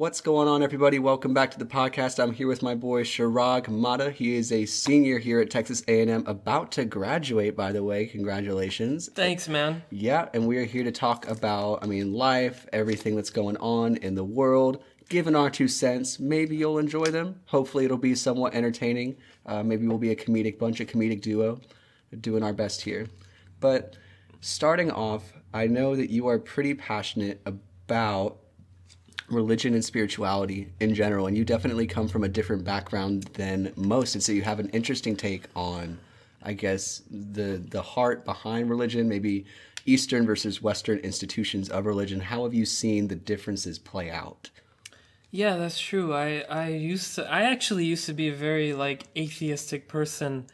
What's going on, everybody? Welcome back to the podcast. I'm here with my boy Chirag Matta. He is a senior here at Texas A&M, about to graduate, by the way. Congratulations. Thanks, man. Yeah, and we are here to talk about, life, everything that's going on in the world. Given our 2 cents, maybe you'll enjoy them. Hopefully it'll be somewhat entertaining. Maybe we'll be a comedic duo, doing our best here. But starting off, I know that you are pretty passionate about religion and spirituality in general, and you definitely come from a different background than most, and so you have an interesting take on, I guess, the heart behind religion, maybe Eastern versus Western institutions of religion. How have you seen the differences play out? Yeah, that's true. I actually used to be a very atheistic person,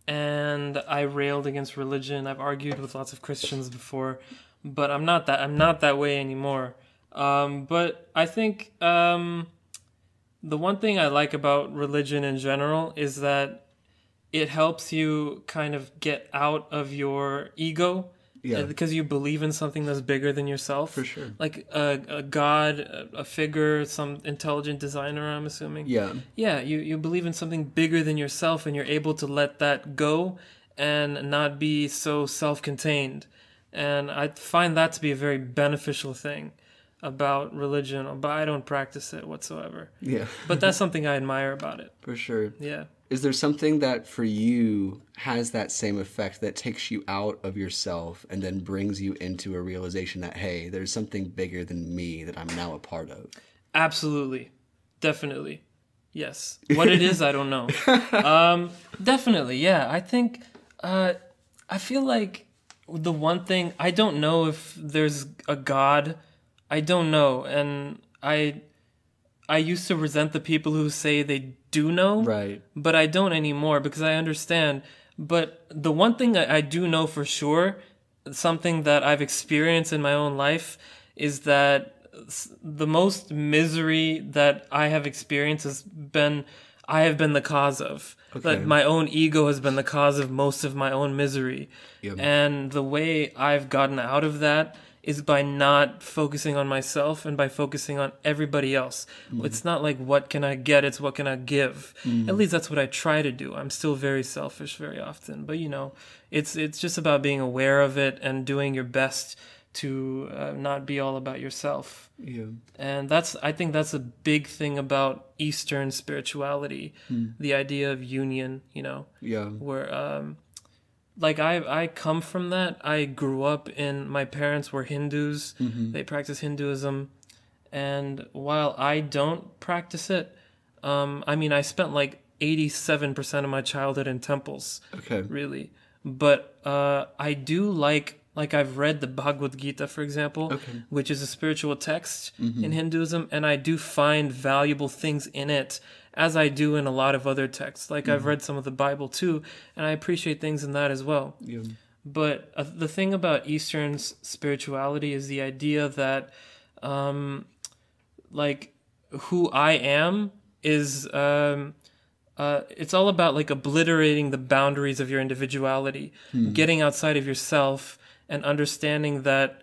and I railed against religion. I've argued with lots of Christians before, but I'm not that way anymore. But I think the one thing I like about religion in general is that it helps you kind of get out of your ego. Yeah. Because you believe in something that's bigger than yourself. For sure. Like a god, a figure, some intelligent designer, I'm assuming. Yeah. Yeah, you believe in something bigger than yourself, and you're able to let that go and not be so self-contained. And I find that to be a very beneficial thing about religion, but I don't practice it whatsoever. Yeah. But that's something I admire about it. For sure. Yeah. Is there something that for you has that same effect, that takes you out of yourself and then brings you into a realization that, hey, there's something bigger than me that I'm now a part of? Absolutely. Definitely. Yes. What it is, I don't know. Definitely, yeah. I think, I feel like the one thing, I don't know if there's a God. I don't know, and I used to resent the people who say they do know, right? But I don't anymore because I understand. But the one thing I do know for sure, something that I've experienced in my own life, is that the most misery that I have experienced I have been the cause of. Okay. That my own ego has been the cause of most of my own misery. Yep. And the way I've gotten out of that is by not focusing on myself and by focusing on everybody else. Mm. It's not like what can I get, it's what can I give. Mm. At least that's what I try to do. I'm still very selfish very often. But, it's just about being aware of it and doing your best to not be all about yourself. Yeah. And I think that's a big thing about Eastern spirituality, the idea of union, Yeah. Where I come from that. I grew up my parents were Hindus. Mm-hmm. They practice Hinduism. And while I don't practice it, I spent 87% of my childhood in temples. Okay. Really. But I do I've read the Bhagavad Gita, for example, okay, which is a spiritual text in Hinduism, and I do find valuable things in it, as I do in a lot of other texts. I've read some of the Bible too, and I appreciate things in that as well. Yeah. But the thing about Eastern spirituality is the idea that, who I am is, it's all about obliterating the boundaries of your individuality, getting outside of yourself, and understanding that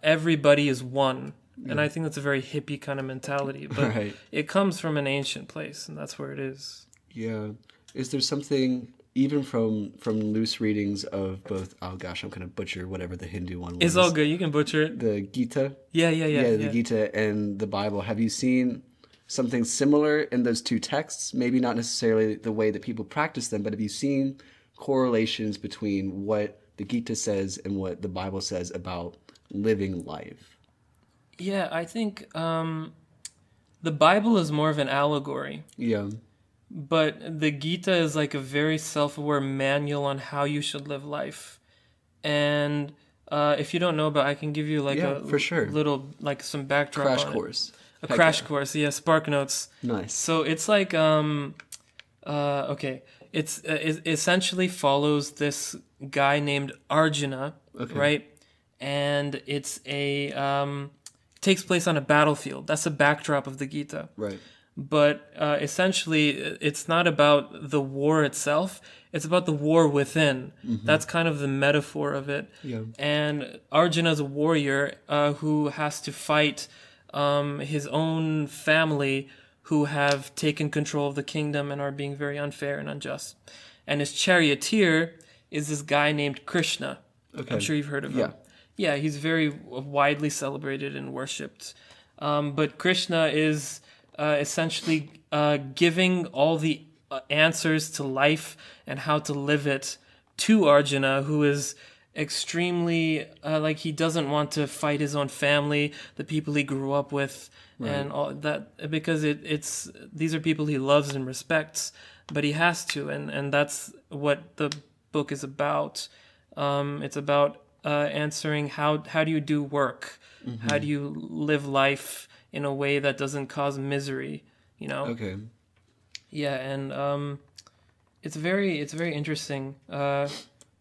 everybody is one. Yeah. And I think that's a very hippie kind of mentality, but right, it comes from an ancient place, and that's where it is. Yeah. Is there something, even from loose readings of both, oh gosh, I'm going to butcher whatever the Hindu one was. It's all good. You can butcher it. The Gita? Yeah. The Gita and the Bible. Have you seen something similar in those two texts? Maybe not necessarily the way that people practice them, but have you seen correlations between what the Gita says and what the Bible says about living life? Yeah, I think the Bible is more of an allegory. Yeah. But the Gita is a very self-aware manual on how you should live life. And if you don't know about it, I can give you for sure, little, some backdrop crash course. A crash course, yeah, Spark Notes. Nice. So it's okay. It essentially follows this guy named Arjuna, okay, right? And it's takes place on a battlefield. That's the backdrop of the Gita. Right. But essentially, it's not about the war itself. It's about the war within. Mm-hmm. That's kind of the metaphor of it. Yeah. And Arjuna is a warrior who has to fight his own family who have taken control of the kingdom and are being very unfair and unjust. And his charioteer is this guy named Krishna. Okay. I'm sure you've heard of him. Yeah, he's very widely celebrated and worshipped. But Krishna is essentially giving all the answers to life and how to live it to Arjuna, who is extremely like he doesn't want to fight his own family, the people he grew up with, and all that, because it's these are people he loves and respects, but he has to, and that's what the book is about. It's about answering how do you do work, how do you live life in a way that doesn't cause misery, you know? Okay. Yeah, and it's very interesting.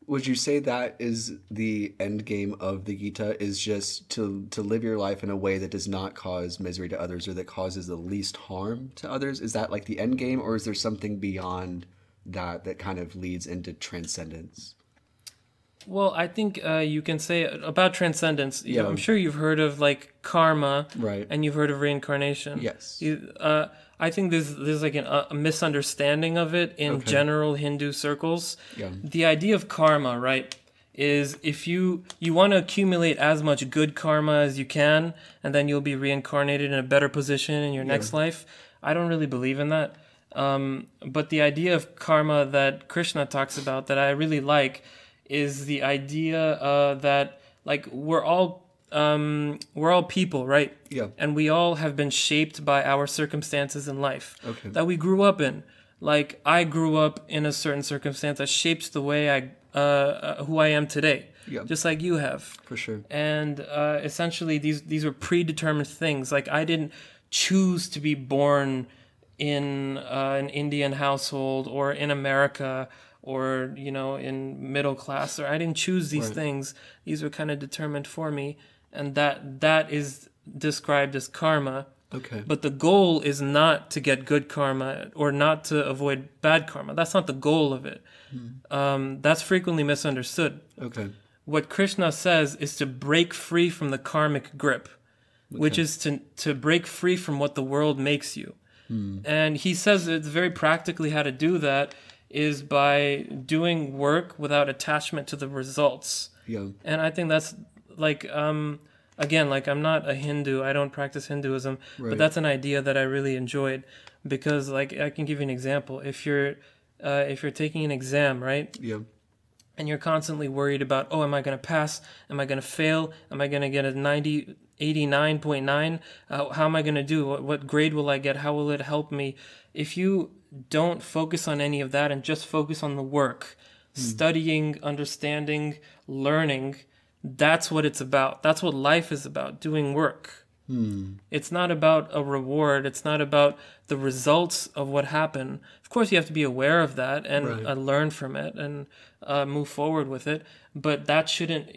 Would you say that is the end game of the Gita, is just to live your life in a way that does not cause misery to others or that causes the least harm to others? Is that like the end game, or is there something beyond that kind of leads into transcendence? Well, I think you can say about transcendence. Yeah. I'm sure you've heard of like karma, Right. and you've heard of reincarnation. Yes. I think there's like a misunderstanding of it in general Hindu circles. Yeah. The idea of karma, right, is if you want to accumulate as much good karma as you can, and then you'll be reincarnated in a better position in your next life. I don't really believe in that. But the idea of karma that Krishna talks about that I really like is the idea that like we're all people, right? Yeah. And we all have been shaped by our circumstances in life that we grew up in. Like I grew up in a certain circumstance that shapes the way who I am today. Yeah. Just like you have. For sure. And essentially these were predetermined things. Like I didn't choose to be born in an Indian household or in America or, you know, in middle class, or I didn't choose these things. These were kind of determined for me. And that is described as karma. Okay. But the goal is not to get good karma or not to avoid bad karma. That's not the goal of it. That's frequently misunderstood. Okay. What Krishna says is to break free from the karmic grip, which is to break free from what the world makes you. And he says it's very practically how to do that is by doing work without attachment to the results. Yeah. And I think that's like, again, like I'm not a Hindu, I don't practice Hinduism, but that's an idea that I really enjoyed because like I can give you an example. If you're taking an exam, right? Yeah. And you're constantly worried about, oh, am I going to pass? Am I going to fail? Am I going to get a 89.9? How am I going to do? What grade will I get? How will it help me? If you don't focus on any of that and just focus on the work, studying, understanding, learning, that's what it's about. That's what life is about, doing work. It's not about a reward. It's not about the results of what happened. Of course, you have to be aware of that and learn from it and move forward with it. But that shouldn't,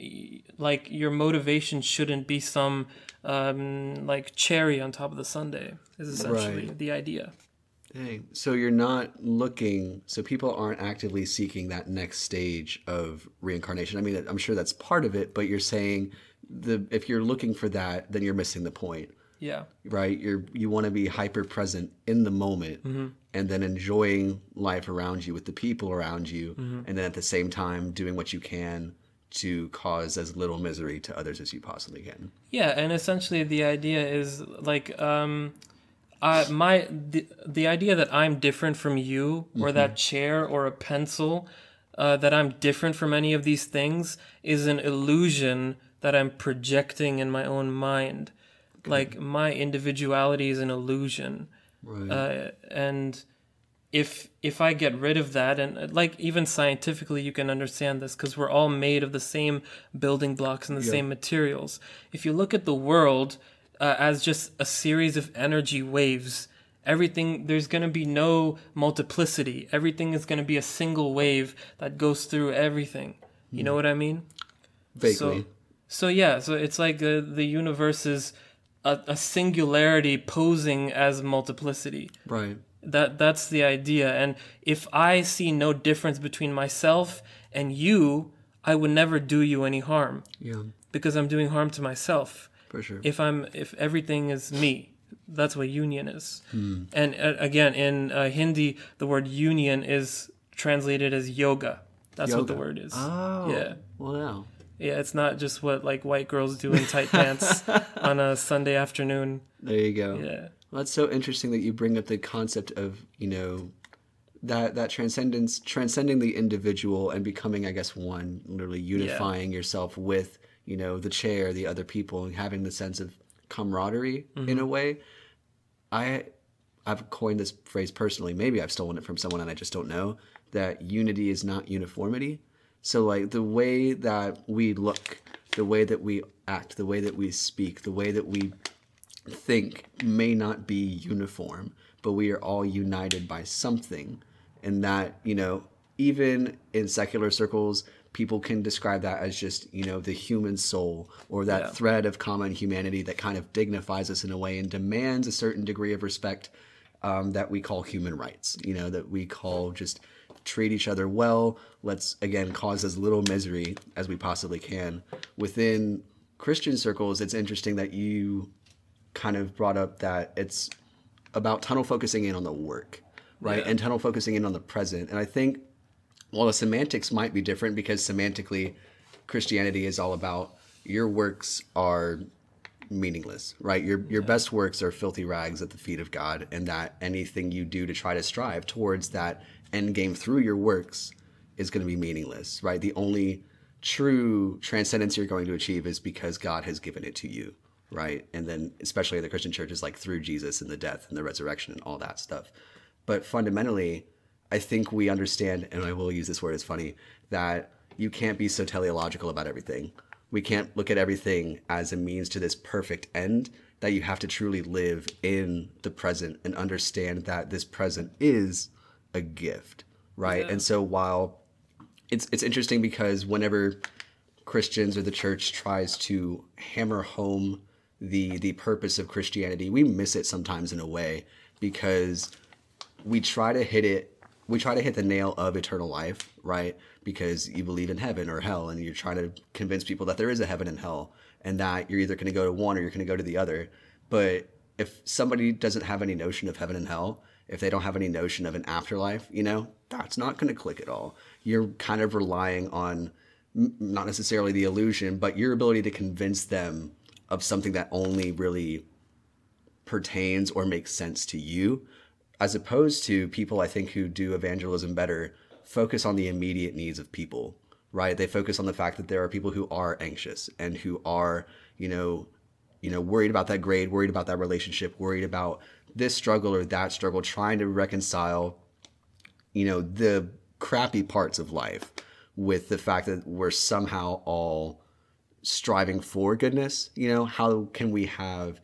like, your motivation shouldn't be some, like, cherry on top of the sundae, is essentially the idea. Dang. So you're not looking, so people aren't actively seeking that next stage of reincarnation. I mean, I'm sure that's part of it, but you're saying if you're looking for that, then you're missing the point. Yeah. Right? You want to be hyper present in the moment and then enjoying life around you with the people around you. And then at the same time, doing what you can to cause as little misery to others as you possibly can. Yeah. And essentially the idea is like, the idea that I'm different from you or that chair or a pencil, that I'm different from any of these things is an illusion that I'm projecting in my own mind. Like my individuality is an illusion. And if I get rid of that, and like even scientifically you can understand this because we're all made of the same building blocks and the same materials. If you look at the world as just a series of energy waves, there's going to be no multiplicity. Everything is going to be a single wave that goes through everything. You know what I mean? Vaguely. So it's like the universe is a singularity posing as multiplicity. Right. That's the idea. And if I see no difference between myself and you, I would never do you any harm. Yeah. Because I'm doing harm to myself. For sure. If everything is me, that's what union is. And again, in Hindi, the word union is translated as yoga. That's what the word is. Oh, Yeah. wow. Yeah, it's not just what like white girls do in tight pants on a Sunday afternoon. There you go. Yeah. Well, that's so interesting that you bring up the concept of, that transcendence, transcending the individual and becoming, I guess, one, literally unifying yourself with, the chair, the other people, and having the sense of camaraderie in a way. I've coined this phrase personally. Maybe I've stolen it from someone and I just don't know, that unity is not uniformity. So like the way that we look, the way that we act, the way that we speak, the way that we think may not be uniform, but we are all united by something. And that, even in secular circles, people can describe that as just, the human soul, or that thread of common humanity that kind of dignifies us in a way and demands a certain degree of respect, that we call human rights, that we call just treat each other well. Let's, again, cause as little misery as we possibly can. Within Christian circles, it's interesting that you kind of brought up that it's about tunnel focusing in on the work, right? And tunnel focusing in on the present. And I think, while the semantics might be different, because semantically, Christianity is all about your works are meaningless, right? Your best works are filthy rags at the feet of God, and that anything you do to try to strive towards that end game through your works is going to be meaningless, right? The only true transcendence you're going to achieve is because God has given it to you, right? And then especially the Christian church is like through Jesus and the death and the resurrection and all that stuff. But fundamentally, I think we understand, and I will use this word as funny, that you can't be so teleological about everything. We can't look at everything as a means to this perfect end, that you have to truly live in the present and understand that this present is a gift, right? And so while it's interesting, because whenever Christians or the church tries to hammer home the purpose of Christianity, we miss it sometimes in a way, because we try to hit the nail of eternal life, right? Because you believe in heaven or hell, and you're trying to convince people that there is a heaven and hell, and that you're either going to go to one or you're going to go to the other. But if somebody doesn't have any notion of heaven and hell, if they don't have any notion of an afterlife, that's not going to click at all. You're kind of relying on not necessarily the illusion, but your ability to convince them of something that only really pertains or makes sense to you, as opposed to people, I think, who do evangelism better, focus on the immediate needs of people, right? They focus on the fact that there are people who are anxious and who are, worried about that grade, worried about that relationship, worried about this struggle or that struggle, trying to reconcile, the crappy parts of life with the fact that we're somehow all striving for goodness. How can we have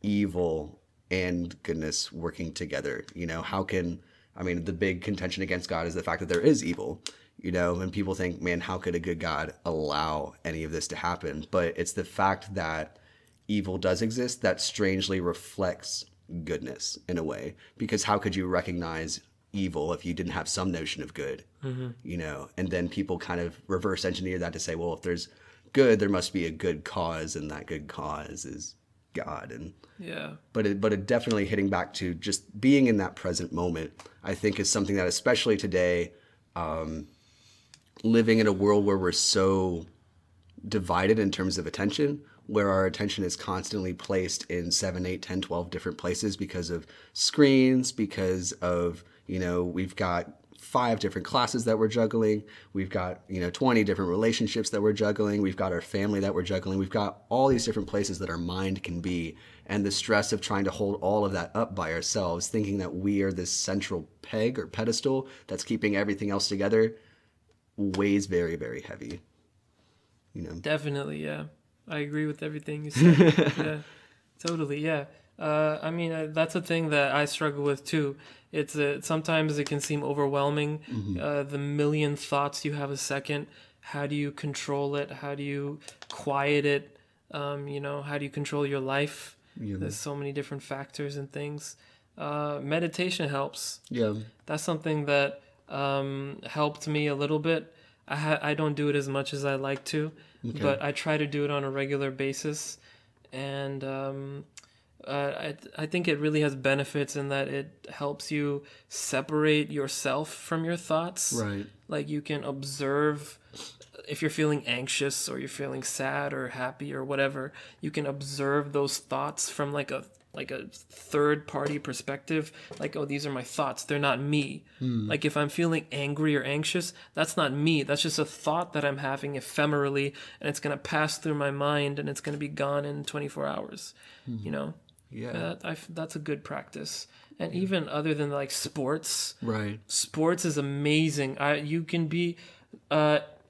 evil and goodness working together? The big contention against God is the fact that there is evil, and people think, man, how could a good God allow any of this to happen? But it's the fact that evil does exist that strangely reflects goodness in a way, because how could you recognize evil if you didn't have some notion of good? And then people kind of reverse engineer that to say, well, if there's good, there must be a good cause, and that good cause is God. And but it definitely hitting back to just being in that present moment, I think, is something that, especially today, living in a world where we're so divided in terms of attention, where our attention is constantly placed in 7, 8, 10, 12 different places because of screens, because of, we've got 5 different classes that we're juggling. We've got, 20 different relationships that we're juggling. We've got our family that we're juggling. We've got all these different places that our mind can be. And the stress of trying to hold all of that up by ourselves, thinking that we are this central peg or pedestal that's keeping everything else together, weighs very, very heavy. Definitely, yeah. I agree with everything you said. Yeah, totally, yeah. That's a thing that I struggle with too. It's sometimes it can seem overwhelming. The million thoughts you have a second. How do you control it? How do you quiet it? How do you control your life? There's so many different factors and things. Meditation helps. Yeah, that's something that helped me a little bit. I don't do it as much as I like to, but I try to do it on a regular basis. and I think it really has benefits in that it helps you separate yourself from your thoughts. Right. Like you can observe if you're feeling anxious or you're feeling sad or happy or whatever, you can observe those thoughts from like a third party perspective. Like, oh, these are my thoughts, they're not me. Like if I'm feeling angry or anxious, that's not me, that's just a thought that I'm having ephemerally, and it's going to pass through my mind and it's going to be gone in 24 hours. You know. Yeah. That's a good practice. And even other than like sports, Right. sports is amazing. You can be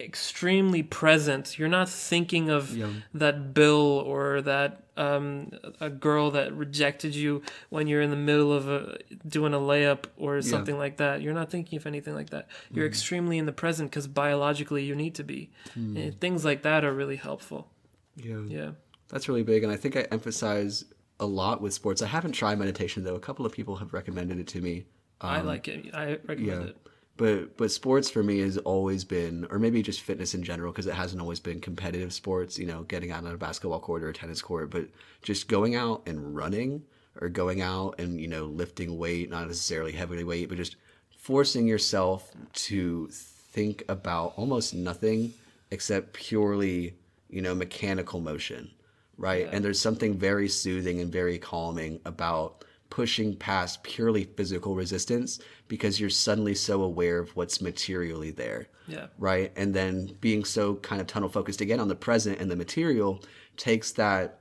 extremely present. You're not thinking of that bill or that a girl that rejected you when you're in the middle of doing a layup or something like that. You're not thinking of anything like that. You're extremely in the present because biologically you need to be. And things like that are really helpful. Yeah. That's really big, and I think I emphasize a lot with sports. I haven't tried meditation though. A couple of people have recommended it to me. I like it. I recommend it. But sports for me has always been, or maybe just fitness in general, because it hasn't always been competitive sports, you know, getting out on a basketball court or a tennis court, but just going out and running or going out and, you know, lifting weight, not necessarily heavy weight, but just forcing yourself to think about almost nothing except purely, you know, mechanical motion, right? And there's something very soothing and very calming about pushing past purely physical resistance because you're suddenly so aware of what's materially there. Right. And then being so kind of tunnel focused again on the present and the material takes that,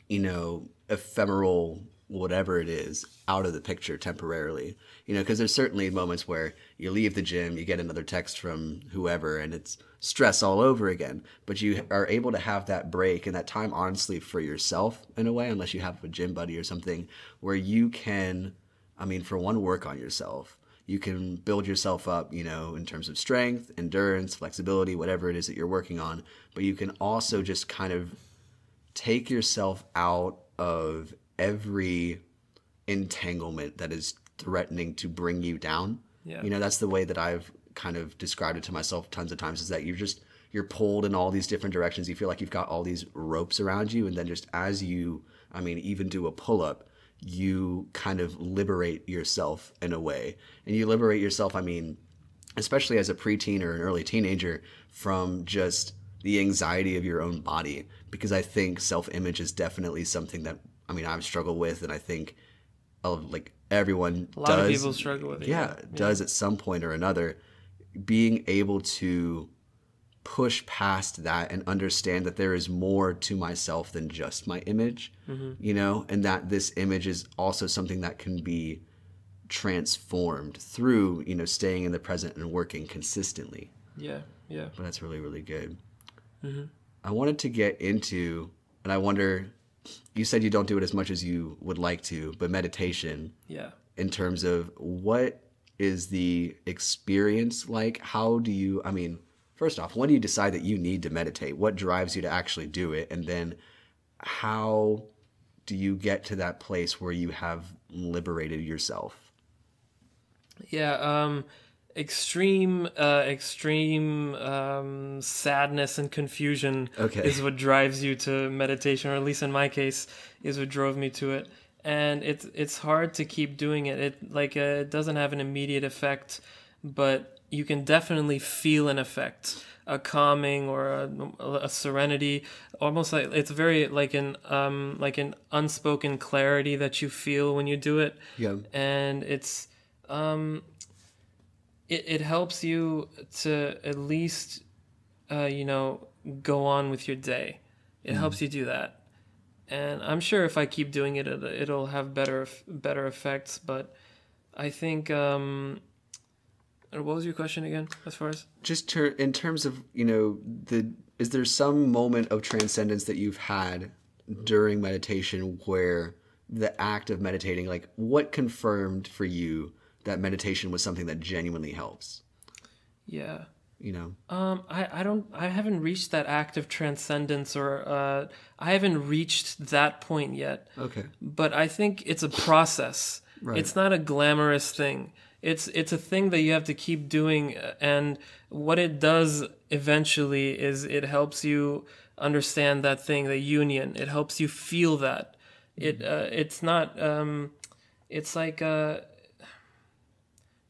you know, ephemeral whatever it is out of the picture temporarily, you know, because there's certainly moments where you leave the gym, you get another text from whoever and it's stress all over again, but you are able to have that break and that time honestly for yourself in a way, unless you have a gym buddy or something where you can, I mean, for one, work on yourself. You can build yourself up, you know, in terms of strength, endurance, flexibility, whatever it is that you're working on, but you can also just kind of take yourself out of every entanglement that is threatening to bring you down. You know, that's the way that I've kind of described it to myself tons of times, is that you're pulled in all these different directions. You feel like you've got all these ropes around you, and then just as you, I mean, even do a pull-up, you kind of liberate yourself in a way. And you liberate yourself, I mean, especially as a preteen or an early teenager, from just the anxiety of your own body, because I think self-image is definitely something that, I mean, I've struggled with, and I think like everyone does. A lot of people struggle with it. Does at some point or another. Being able to push past that and understand that there is more to myself than just my image, you know, and that this image is also something that can be transformed through, you know, staying in the present and working consistently. But that's really, really good. I wanted to get into, and I wonder, you said you don't do it as much as you would like to, but meditation, in terms of what is the experience like? How do you, I mean, first off, when do you decide that you need to meditate? What drives you to actually do it? And then how do you get to that place where you have liberated yourself? Extreme sadness and confusion is what drives you to meditation, or at least in my case, is what drove me to it. And it's hard to keep doing it. It doesn't have an immediate effect, but you can definitely feel an effect, a calming or a serenity, almost like it's very like an unspoken clarity that you feel when you do it. And it's it helps you to at least you know, go on with your day. It helps you do that. And I'm sure if I keep doing it, it'll have better effects. But I think, what was your question again, as far as? Just in terms of, you know, is there some moment of transcendence that you've had during meditation where the act of meditating, like what confirmed for you that meditation was something that genuinely helps? You know, I haven't reached that act of transcendence, or I haven't reached that point yet. But I think it's a process. It's not a glamorous thing. It's a thing that you have to keep doing, and what it does eventually is it helps you understand that thing, the union. It helps you feel that. It's not. It's like.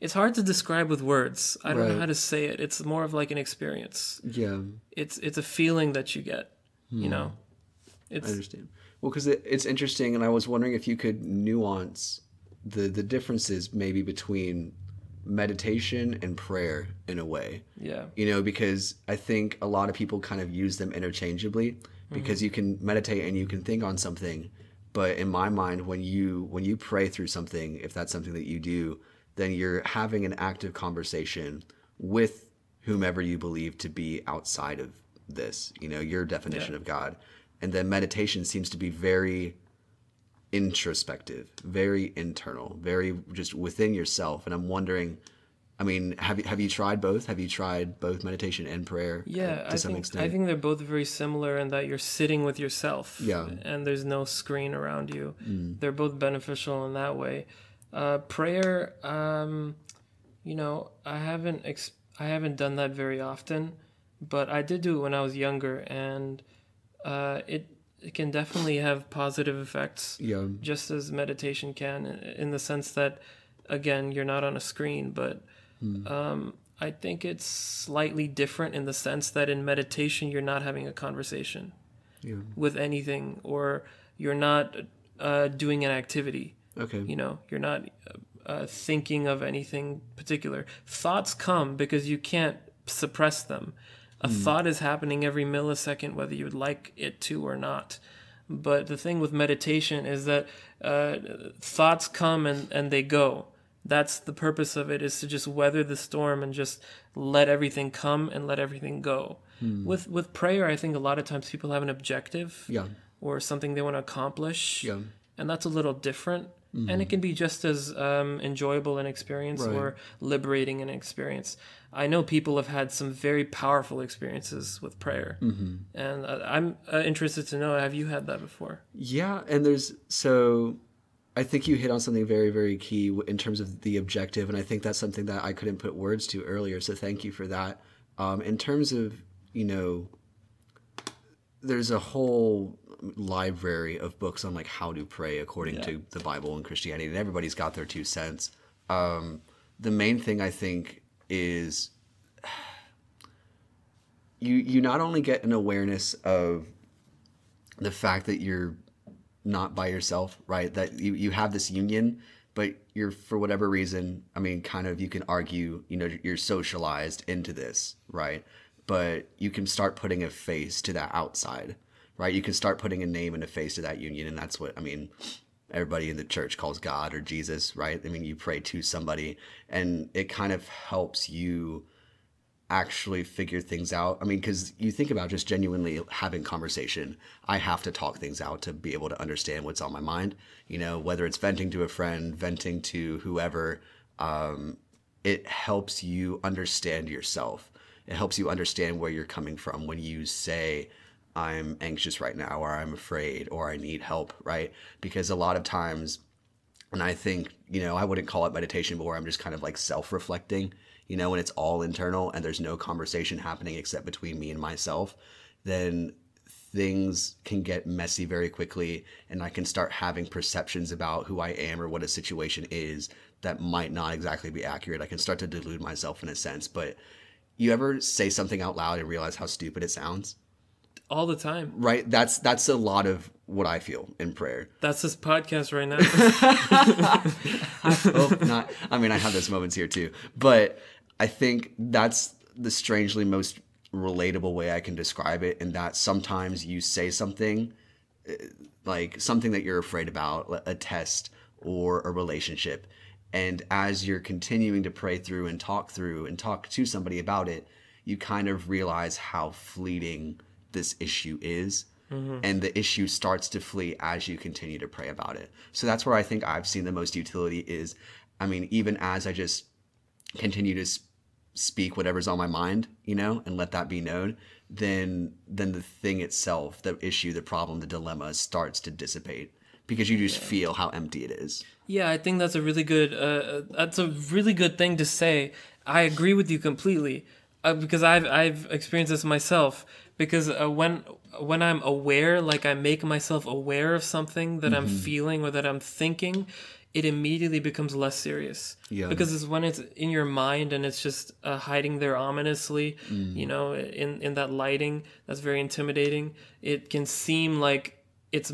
It's hard to describe with words. I don't know how to say it. It's more of like an experience. Yeah. It's a feeling that you get. You know. I understand. Well, because it's interesting, and I was wondering if you could nuance the differences maybe between meditation and prayer in a way. Yeah. You know, because I think a lot of people kind of use them interchangeably, because you can meditate and you can think on something, but in my mind, when you pray through something, if that's something that you do, then you're having an active conversation with whomever you believe to be outside of this, you know, your definition of God. And then meditation seems to be very introspective, very internal, very just within yourself. And I'm wondering, I mean, have you tried both? Have you tried both meditation and prayer? Yeah, to some extent? I think they're both very similar in that you're sitting with yourself. Yeah. And there's no screen around you. They're both beneficial in that way. Prayer, you know, I haven't done that very often, but I did do it when I was younger, and it can definitely have positive effects. Yeah. Just as meditation can, in the sense that, again, you're not on a screen, but I think it's slightly different in the sense that in meditation you're not having a conversation with anything, or you're not doing an activity. Okay. You know, you're not thinking of anything particular. Thoughts come because you can't suppress them. A thought is happening every millisecond, whether you would like it to or not. But the thing with meditation is that thoughts come and they go. That's the purpose of it, is to just weather the storm and just let everything come and let everything go. With prayer, I think a lot of times people have an objective or something they want to accomplish. Yeah. And that's a little different. And it can be just as enjoyable an experience or liberating an experience. I know people have had some very powerful experiences with prayer. And I'm interested to know, have you had that before? Yeah, and so I think you hit on something very, very key in terms of the objective, and I think that's something that I couldn't put words to earlier, so thank you for that. In terms of, you know, there's a whole library of books on like how to pray according to the Bible and Christianity, and everybody's got their 2 cents. The main thing I think is you not only get an awareness of the fact that you're not by yourself, right? That you have this union, but you're, for whatever reason, I mean, kind of, you can argue, you know, you're socialized into this, right? But you can start putting a face to that outside, right? You can start putting a name and a face to that union. And that's what, I mean, everybody in the church calls God or Jesus, right? I mean, you pray to somebody, and it kind of helps you actually figure things out. I mean, because you think about just genuinely having conversation. I have to talk things out to be able to understand what's on my mind, you know, whether it's venting to a friend, venting to whoever. It helps you understand yourself. It helps you understand where you're coming from when you say, I'm anxious right now, or I'm afraid, or I need help, right? Because a lot of times, and I think, you know, I wouldn't call it meditation, but where I'm just kind of like self-reflecting, you know, when it's all internal and there's no conversation happening except between me and myself, then things can get messy very quickly, and I can start having perceptions about who I am or what a situation is that might not exactly be accurate. I can start to delude myself in a sense. But you ever say something out loud and realize how stupid it sounds? All the time. Right? That's a lot of what I feel in prayer. That's this podcast right now. I mean, I have those moments here too. But I think that's the strangely most relatable way I can describe it, in that sometimes you say something, like something that you're afraid about, a test or a relationship, and as you're continuing to pray through and talk to somebody about it, you kind of realize how fleeting this issue is. And the issue starts to flee as you continue to pray about it. So that's where I think I've seen the most utility is, I mean, even as I just continue to speak whatever's on my mind, you know, and let that be known, then the thing itself, the issue, the problem, the dilemma starts to dissipate, because you just feel how empty it is. Yeah, I think that's a really good thing to say. I agree with you completely. Because I've experienced this myself. Because when I'm aware, like I make myself aware of something that I'm feeling or that I'm thinking, it immediately becomes less serious. Yeah. Because it's when it's in your mind and it's just hiding there ominously, you know, in that lighting that's very intimidating. It can seem like it's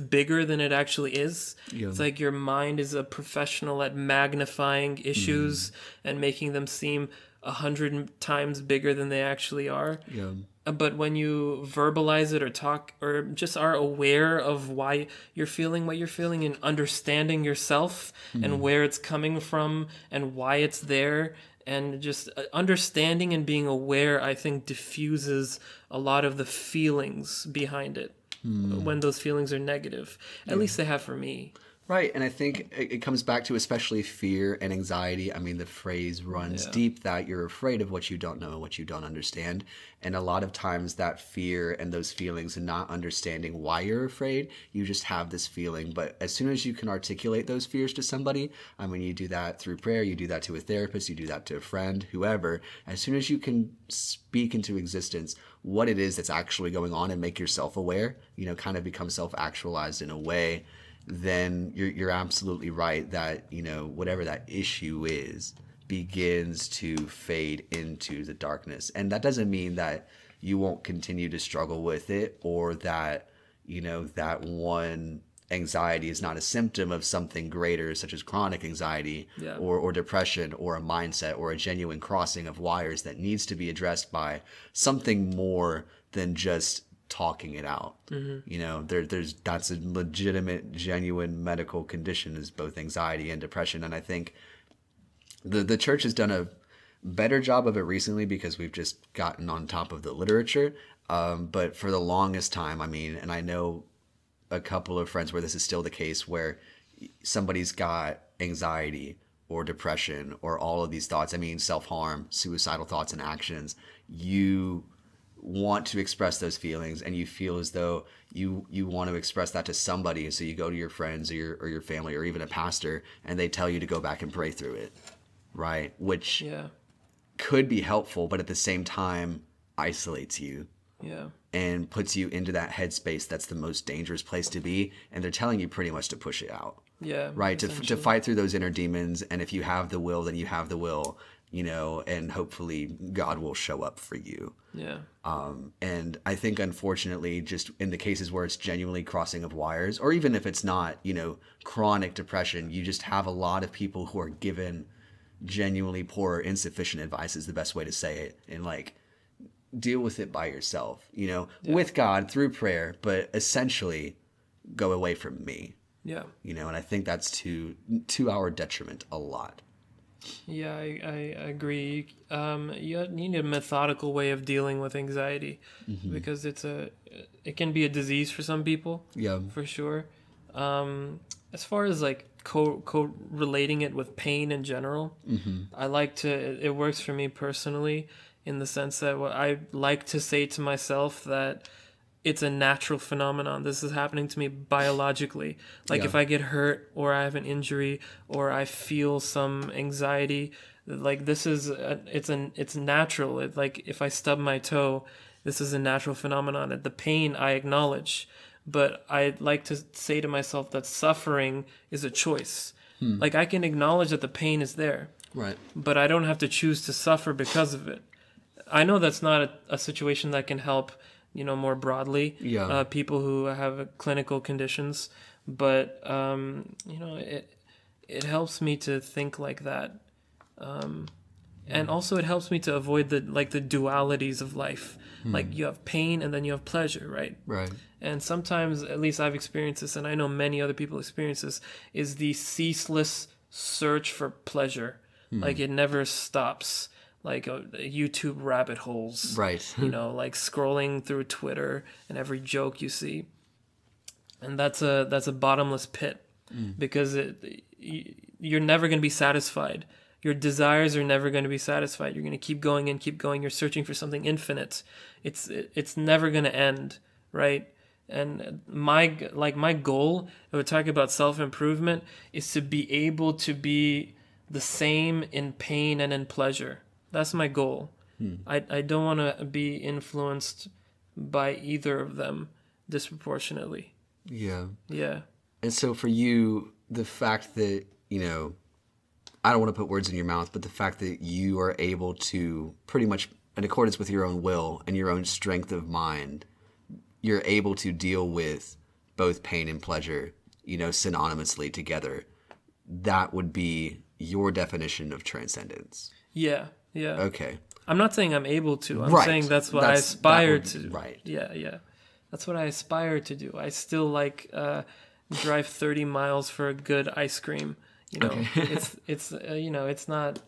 bigger than it actually is. Yeah. It's like your mind is a professional at magnifying issues and making them seem 100 times bigger than they actually are. Yeah. But when you verbalize it or talk or just are aware of why you're feeling what you're feeling and understanding yourself and where it's coming from and why it's there, and just understanding and being aware, I think diffuses a lot of the feelings behind it when those feelings are negative. At least they have for me. Right, and I think it comes back to especially fear and anxiety. I mean, the phrase runs deep that you're afraid of what you don't know and what you don't understand. And a lot of times that fear and those feelings and not understanding why you're afraid, you just have this feeling. But as soon as you can articulate those fears to somebody, I mean, you do that through prayer, you do that to a therapist, you do that to a friend, whoever. As soon as you can speak into existence what it is that's actually going on and make yourself aware, you know, kind of become self-actualized in a way, then you're absolutely right that, you know, whatever that issue is begins to fade into the darkness. And that doesn't mean that you won't continue to struggle with it, or that, you know, that one anxiety is not a symptom of something greater, such as chronic anxiety or depression or a mindset or a genuine crossing of wires that needs to be addressed by something more than just talking it out. You know, that's a legitimate, genuine medical condition, is both anxiety and depression. And I think the church has done a better job of it recently because we've just gotten on top of the literature. But for the longest time, I mean, and I know a couple of friends where this is still the case, where somebody's got anxiety or depression or all of these thoughts, I mean, self-harm, suicidal thoughts and actions, you want to express those feelings and you feel as though you want to express that to somebody. So you go to your friends or your family or even a pastor, and they tell you to go back and pray through it, right? Which could be helpful, but at the same time isolates you. And puts you into that headspace that's the most dangerous place to be. And they're telling you pretty much to push it out. Right? To fight through those inner demons. And if you have the will, then you have the will, you know, and hopefully God will show up for you. And I think, unfortunately, just in the cases where it's genuinely crossing of wires, or even if it's not, you know, chronic depression, you just have a lot of people who are given genuinely poor or insufficient advice, is the best way to say it. And like, deal with it by yourself, you know, with God through prayer, but essentially go away from me. You know, and I think that's to our detriment a lot. I agree. You need a methodical way of dealing with anxiety because it can be a disease for some people. For sure. As far as like co-relating it with pain in general, I like to, it works for me personally, in the sense that I like to say to myself that it's a natural phenomenon. This is happening to me biologically. Like if I get hurt or I have an injury or I feel some anxiety, like this is it's natural. Like if I stub my toe, this is a natural phenomenon. The pain I acknowledge, but I like to say to myself that suffering is a choice. Like I can acknowledge that the pain is there, right? But I don't have to choose to suffer because of it. I know that's not a situation that can help, you know, more broadly, people who have clinical conditions, but you know, it helps me to think like that, and also it helps me to avoid the dualities of life. Like you have pain and then you have pleasure, right? And sometimes, at least I've experienced this, and I know many other people experience this, is the ceaseless search for pleasure. Like it never stops. Like YouTube rabbit holes, you know, like scrolling through Twitter and every joke you see, and that's a bottomless pit, because you're never going to be satisfied. Your desires are never going to be satisfied. You're going to keep going and keep going. You're searching for something infinite. It's never going to end, right? And my goal, if we're talking about self-improvement, is to be able to be the same in pain and in pleasure. That's my goal. I don't want to be influenced by either of them disproportionately. Yeah. Yeah. And so for you, the fact that, you know, I don't want to put words in your mouth, but the fact that you are able to pretty much in accordance with your own will and your own strength of mind, you're able to deal with both pain and pleasure, you know, synonymously together. That would be your definition of transcendence. Yeah. Yeah. Okay. I'm not saying I'm able to. I'm Right. saying that's what I aspire that would be to. right. Yeah, yeah. That's what I aspire to do. I still like drive 30 miles for a good ice cream. You know, Okay. it's you know, it's not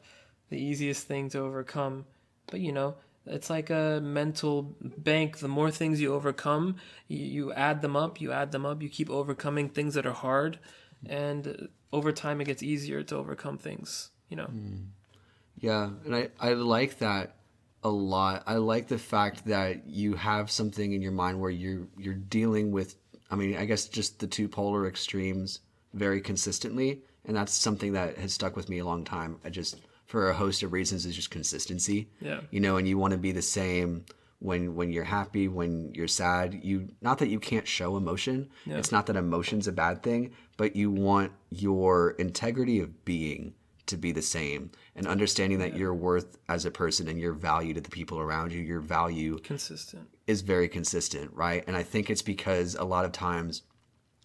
the easiest thing to overcome, but you know, it's like a mental bank. The more things you overcome, you add them up, you add them up, you keep overcoming things that are hard, and over time it gets easier to overcome things, you know. Yeah, and I like that a lot. I like the fact that you have something in your mind where you're dealing with, I mean, I guess just the two polar extremes very consistently, and that's something that has stuck with me a long time. I just, for a host of reasons, is just consistency. Yeah. You know, and you want to be the same when you're happy, when you're sad. You, not that you can't show emotion. Yeah. It's not that emotion's a bad thing, but you want your integrity of being to be the same, and understanding that your worth as a person and your value to the people around you, your value Consistent. is very consistent, right? And I think it's because a lot of times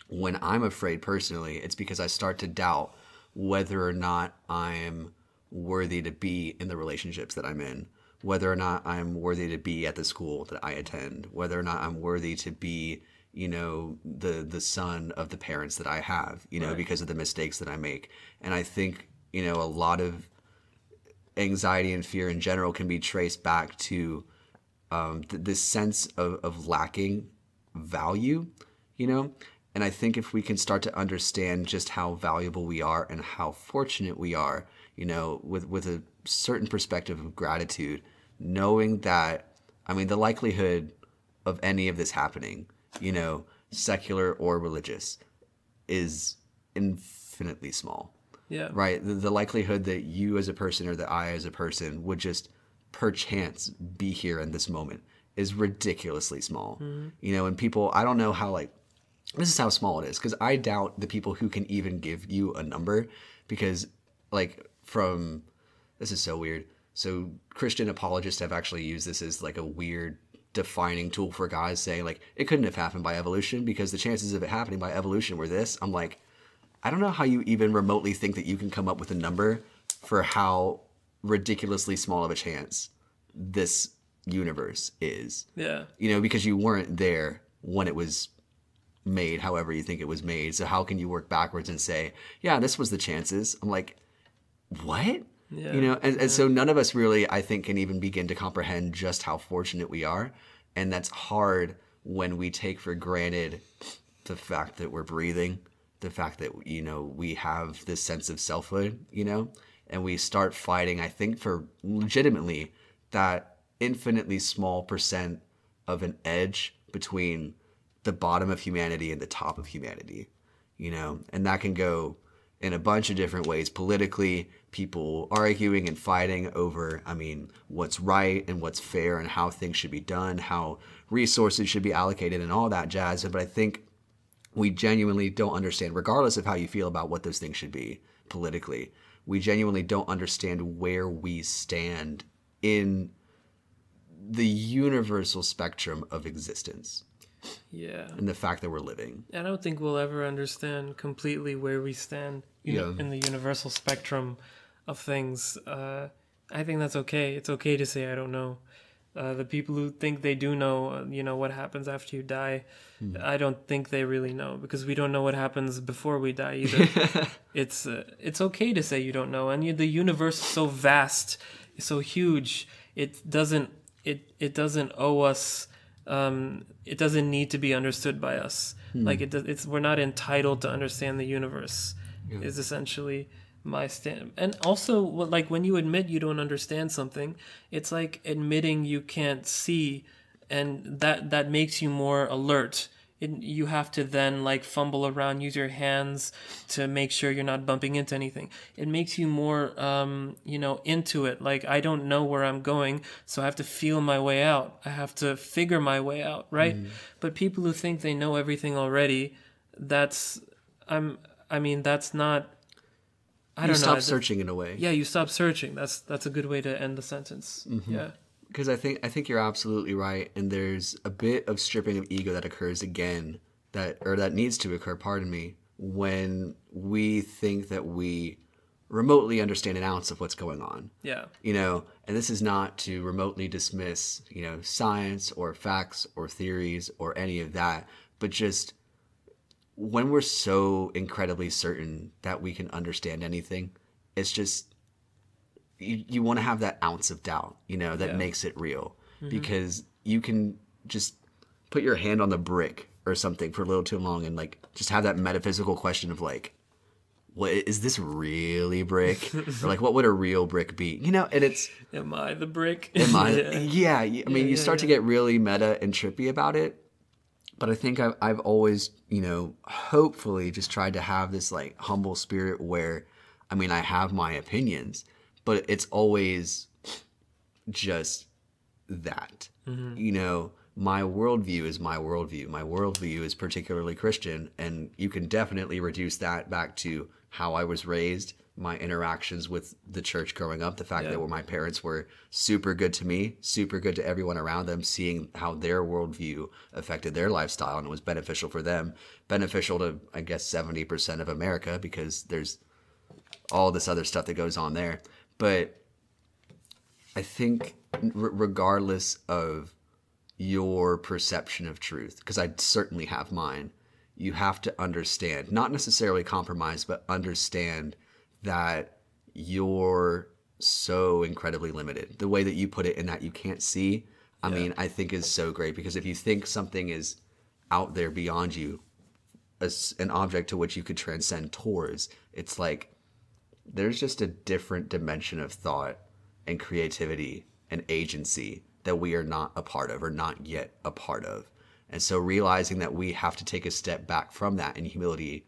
when I'm afraid personally, it's because I start to doubt whether or not I'm worthy to be in the relationships that I'm in, whether or not I'm worthy to be at the school that I attend, whether or not I'm worthy to be, you know, the son of the parents that I have, you know, Right. because of the mistakes that I make. And I think, you know, a lot of anxiety and fear in general can be traced back to this sense of lacking value, you know? And I think if we can start to understand just how valuable we are and how fortunate we are, you know, with a certain perspective of gratitude, knowing that, I mean, the likelihood of any of this happening, you know, secular or religious, is infinitely small. Yeah. Right? The likelihood that you as a person or that I as a person would just perchance be here in this moment is ridiculously small. You know, and people, I don't know how, like, this is how small it is, because I doubt the people who can even give you a number, because, like, this is so weird. So Christian apologists have actually used this as like a weird defining tool for guys, saying like, it couldn't have happened by evolution because the chances of it happening by evolution were this. I'm like, I don't know how you even remotely think that you can come up with a number for how ridiculously small of a chance this universe is. Yeah. You know, because you weren't there when it was made, however you think it was made. So how can you work backwards and say, yeah, this was the chances? I'm like, what? Yeah. You know, and so none of us really, I think, can even begin to comprehend just how fortunate we are. And that's hard when we take for granted the fact that we're breathing, the fact that, you know, we have this sense of selfhood, you know, and we start fighting, I think, for legitimately that infinitely small percent of an edge between the bottom of humanity and the top of humanity, you know, and that can go in a bunch of different ways. Politically, people arguing and fighting over, I mean, what's right and what's fair and how things should be done, how resources should be allocated and all that jazz. But I think we genuinely don't understand, regardless of how you feel about what those things should be politically, we genuinely don't understand where we stand in the universal spectrum of existence. Yeah. And the fact that we're living. I don't think we'll ever understand completely where we stand in the universal spectrum of things. I think that's okay. It's okay to say I don't know. The people who think they do know, you know, what happens after you die, I don't think they really know, because we don't know what happens before we die either. It's okay to say you don't know, and the universe is so vast, it's so huge. It doesn't owe us. It doesn't need to be understood by us. Like we're not entitled to understand the universe. Is essentially my stand. And also, like, when you admit you don't understand something, it's like admitting you can't see, and that makes you more alert you have to then like fumble around, use your hands to make sure you're not bumping into anything. It makes you more, into it. Like, I don't know where I'm going, so I have to feel my way out. I have to figure my way out, right? But people who think they know everything already, that's not. I don't know. Stop searching in a way. Yeah, you stop searching. That's a good way to end the sentence. Yeah. Because I think you're absolutely right, and there's a bit of stripping of ego that occurs again, that needs to occur, pardon me, when we think that we remotely understand an ounce of what's going on. Yeah. And this is not to remotely dismiss, science or facts or theories or any of that, but just when we're so incredibly certain that we can understand anything, it's just you want to have that ounce of doubt, that makes it real, because you can just put your hand on the brick or something for a little too long and like just have that metaphysical question of like, what is this really brick? Or like, what would a real brick be? And it's, am I the brick? Am I? Yeah. I mean, you start to get really meta and trippy about it. But I think I've always, hopefully just tried to have this like humble spirit where, I mean, I have my opinions, but it's always just that. My worldview is my worldview. My worldview is particularly Christian, and you can definitely reduce that back to how I was raised, my interactions with the church growing up, the fact that my parents were super good to me, super good to everyone around them, seeing how their worldview affected their lifestyle and it was beneficial for them, beneficial to, I guess, 70% of America, because there's all this other stuff that goes on there. But I think regardless of your perception of truth, because I certainly have mine, you have to understand, not necessarily compromise, but understand that you're so incredibly limited. The way that you put it in that you can't see, I mean, I think is so great, because if you think something is out there beyond you, as an object to which you could transcend towards, it's like there's just a different dimension of thought and creativity and agency that we are not a part of, or not yet a part of. And so realizing that we have to take a step back from that in humility,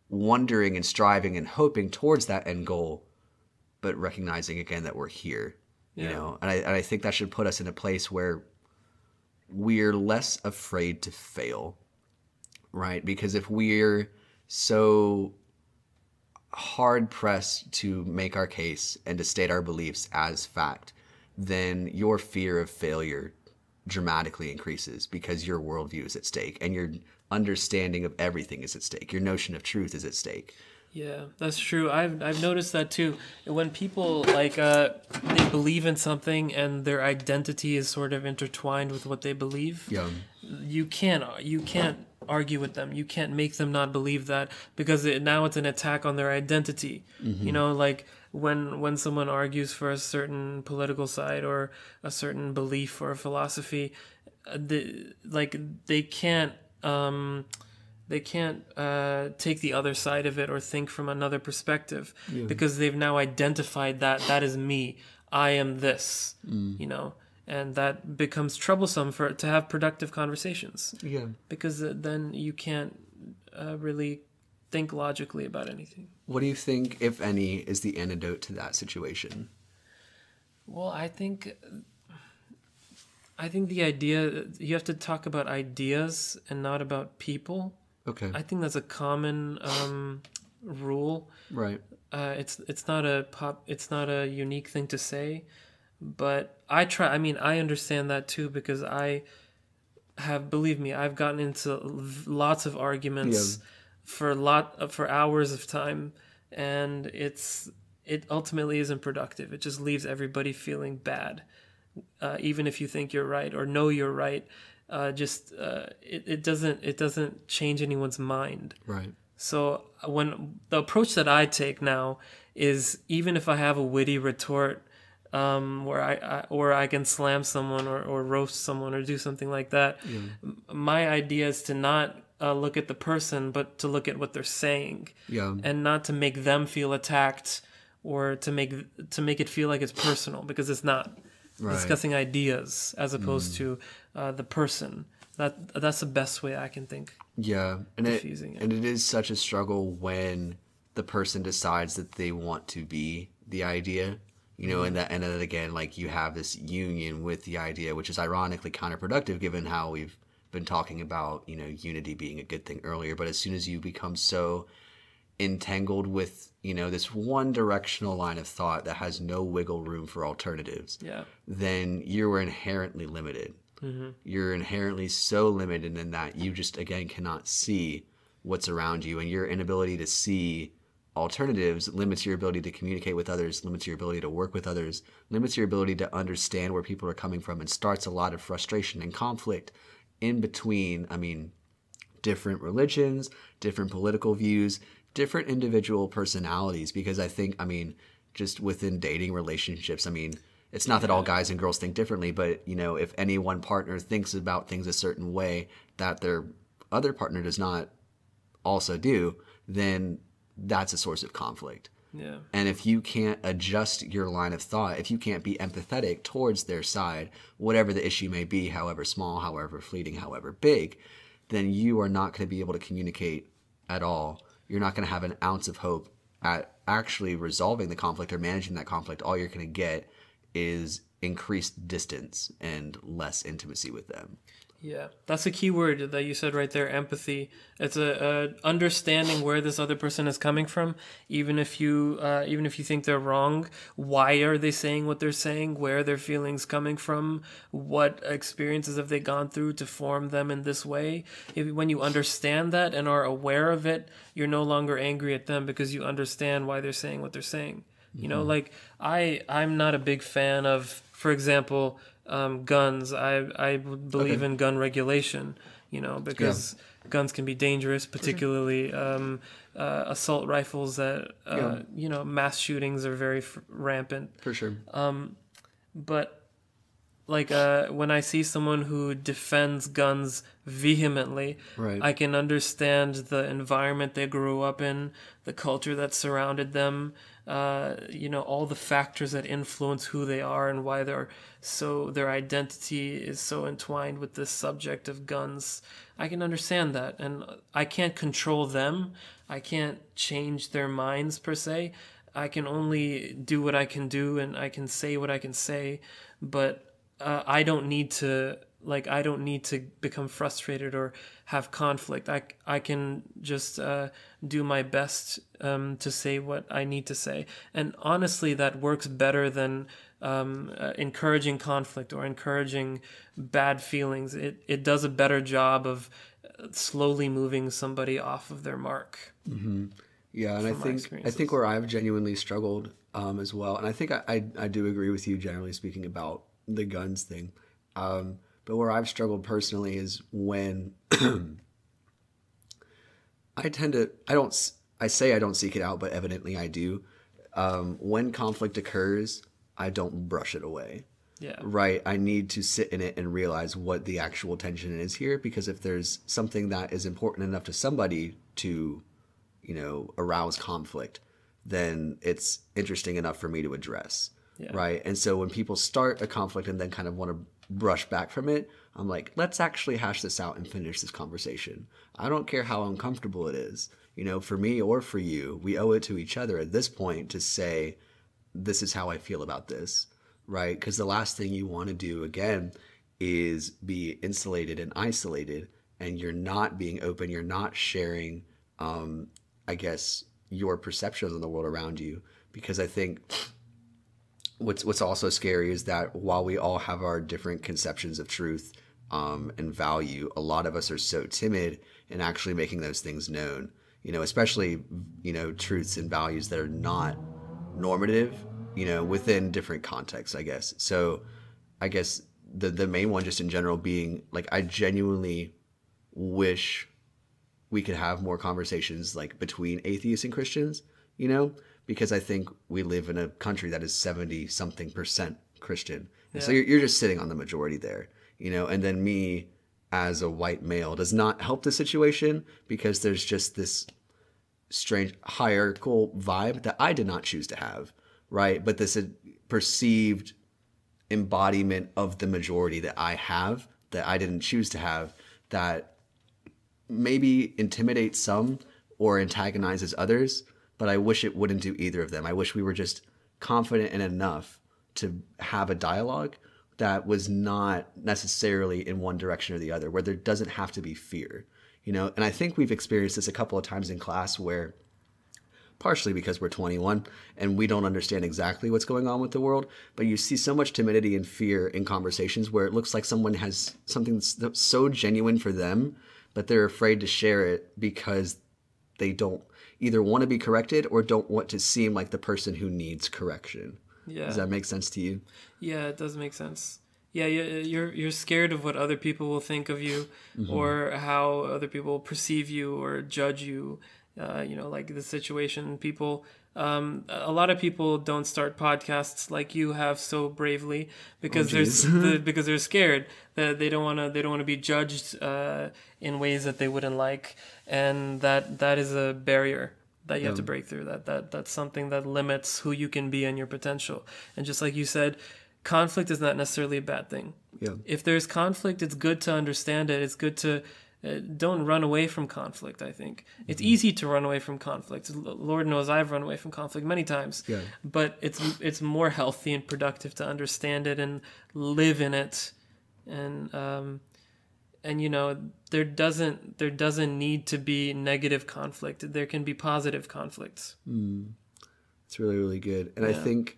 wondering and striving and hoping towards that end goal, but recognizing again that we're here, and I think that should put us in a place where we're less afraid to fail, right? Because if we're so hard pressed to make our case and to state our beliefs as fact, then your fear of failure dramatically increases, because your worldview is at stake and your understanding of everything is at stake. Your notion of truth is at stake. Yeah, that's true. I've noticed that too. When people they believe in something and their identity is sort of intertwined with what they believe. Yeah. You can't argue with them. You can't make them not believe that, because now it's an attack on their identity. Like when someone argues for a certain political side or a certain belief or a philosophy, they can't take the other side of it or think from another perspective, because they've now identified that is me. I am this, and that becomes troublesome to have productive conversations. Yeah, because then you can't really think logically about anything. What do you think, if any, is the antidote to that situation? Well, I think the idea, you have to talk about ideas and not about people. Okay. I think that's a common rule. Right. It's not a unique thing to say, but I understand that too, because believe me, I've gotten into lots of arguments for hours of time, and it ultimately isn't productive. It just leaves everybody feeling bad. Even if you think you're right or know you're right, it doesn't change anyone's mind. Right. So when the approach that I take now is, even if I have a witty retort, where I can slam someone or roast someone or do something like that, my idea is to not look at the person, but to look at what they're saying, and not to make them feel attacked or to make it feel like it's personal, because it's not. Right. Discussing ideas as opposed to the person. That's the best way I can think. Yeah, Diffusing it. and it is such a struggle when the person decides that they want to be the idea, and then again, like you have this union with the idea, which is ironically counterproductive given how we've been talking about, unity being a good thing earlier. But as soon as you become so entangled with, this one directional line of thought that has no wiggle room for alternatives, Yeah. then you're inherently limited. You're inherently so limited in that you just, again, cannot see what's around you, and your inability to see alternatives limits your ability to communicate with others, limits your ability to work with others, limits your ability to understand where people are coming from, and starts a lot of frustration and conflict in between, different religions, different political views, different individual personalities. Because I think, just within dating relationships, it's not that all guys and girls think differently, but if any one partner thinks about things a certain way that their other partner does not also do, then that's a source of conflict. Yeah. And if you can't adjust your line of thought, if you can't be empathetic towards their side, whatever the issue may be, however small, however fleeting, however big, then you are not going to be able to communicate at all. You're not going to have an ounce of hope at actually resolving the conflict or managing that conflict. All you're going to get is increased distance and less intimacy with them. Yeah, that's a key word that you said right there, empathy. It's a understanding where this other person is coming from, even if you think they're wrong. Why are they saying what they're saying? Where are their feelings coming from? What experiences have they gone through to form them in this way? When you understand that and are aware of it, you're no longer angry at them because you understand why they're saying what they're saying. Like I'm not a big fan of, for example, guns. I believe in gun regulation, because guns can be dangerous, particularly assault rifles that, mass shootings are very rampant. For sure. But like when I see someone who defends guns vehemently, Right. I can understand the environment they grew up in, the culture that surrounded them, all the factors that influence who they are and why their identity is so entwined with this subject of guns. I can understand that, and I can't control them. I can't change their minds per se. I can only do what I can do, and I can say what I can say, but I don't need to become frustrated or have conflict. I can just do my best to say what I need to say. And honestly, that works better than encouraging conflict or encouraging bad feelings. It does a better job of slowly moving somebody off of their mark. Mm-hmm. Yeah, and I think where I've genuinely struggled as well, and I think I do agree with you generally speaking about the guns thing. But where I've struggled personally is when I say I don't seek it out, but evidently I do. When conflict occurs, I don't brush it away. Yeah. Right. I need to sit in it and realize what the actual tension is here, because if there's something that is important enough to somebody to, arouse conflict, then it's interesting enough for me to address. Yeah. Right. And so when people start a conflict and then kind of want to brush back from it, I'm like, let's actually hash this out and finish this conversation. I don't care how uncomfortable it is, for me or for you. We owe it to each other at this point to say, this is how I feel about this. Right. Because the last thing you want to do, again, is be insulated and isolated, and you're not being open. You're not sharing, I guess, your perceptions of the world around you. Because I think what's also scary is that while we all have our different conceptions of truth and value, a lot of us are so timid in actually making those things known, especially, truths and values that are not normative, within different contexts, I guess. So I guess the main one just in general being like, I genuinely wish we could have more conversations like between atheists and Christians, because I think we live in a country that is 70-something% Christian. Yeah. So you're just sitting on the majority there, and then me as a white male does not help the situation, because there's just this strange hierarchical vibe that I did not choose to have, right? But this perceived embodiment of the majority that I have, that I didn't choose to have, that maybe intimidates some or antagonizes others, but I wish it wouldn't do either of them. I wish we were just confident in enough to have a dialogue that was not necessarily in one direction or the other, where there doesn't have to be fear, you know? And I think we've experienced this a couple of times in class where, partially because we're 21 and we don't understand exactly what's going on with the world, but you see so much timidity and fear in conversations where it looks like someone has something that's so genuine for them, but they're afraid to share it because they don't either want to be corrected or don't want to seem like the person who needs correction. Yeah. Does that make sense to you? Yeah, it does make sense. Yeah, you're scared of what other people will think of you, or how other people perceive you or judge you. Like the situation, people, a lot of people don't start podcasts like you have so bravely because because they're scared that they don't want to be judged in ways that they wouldn't like, and that is a barrier that you have to break through. That's something that limits who you can be and your potential. And just like you said, conflict is not necessarily a bad thing. Yeah. If there's conflict, it's good to understand it. It's good to don't run away from conflict. I think it's easy to run away from conflict. Lord knows I've run away from conflict many times. Yeah. But it's more healthy and productive to understand it and live in it. And there doesn't need to be negative conflict. There can be positive conflicts. It's really, really good. And I think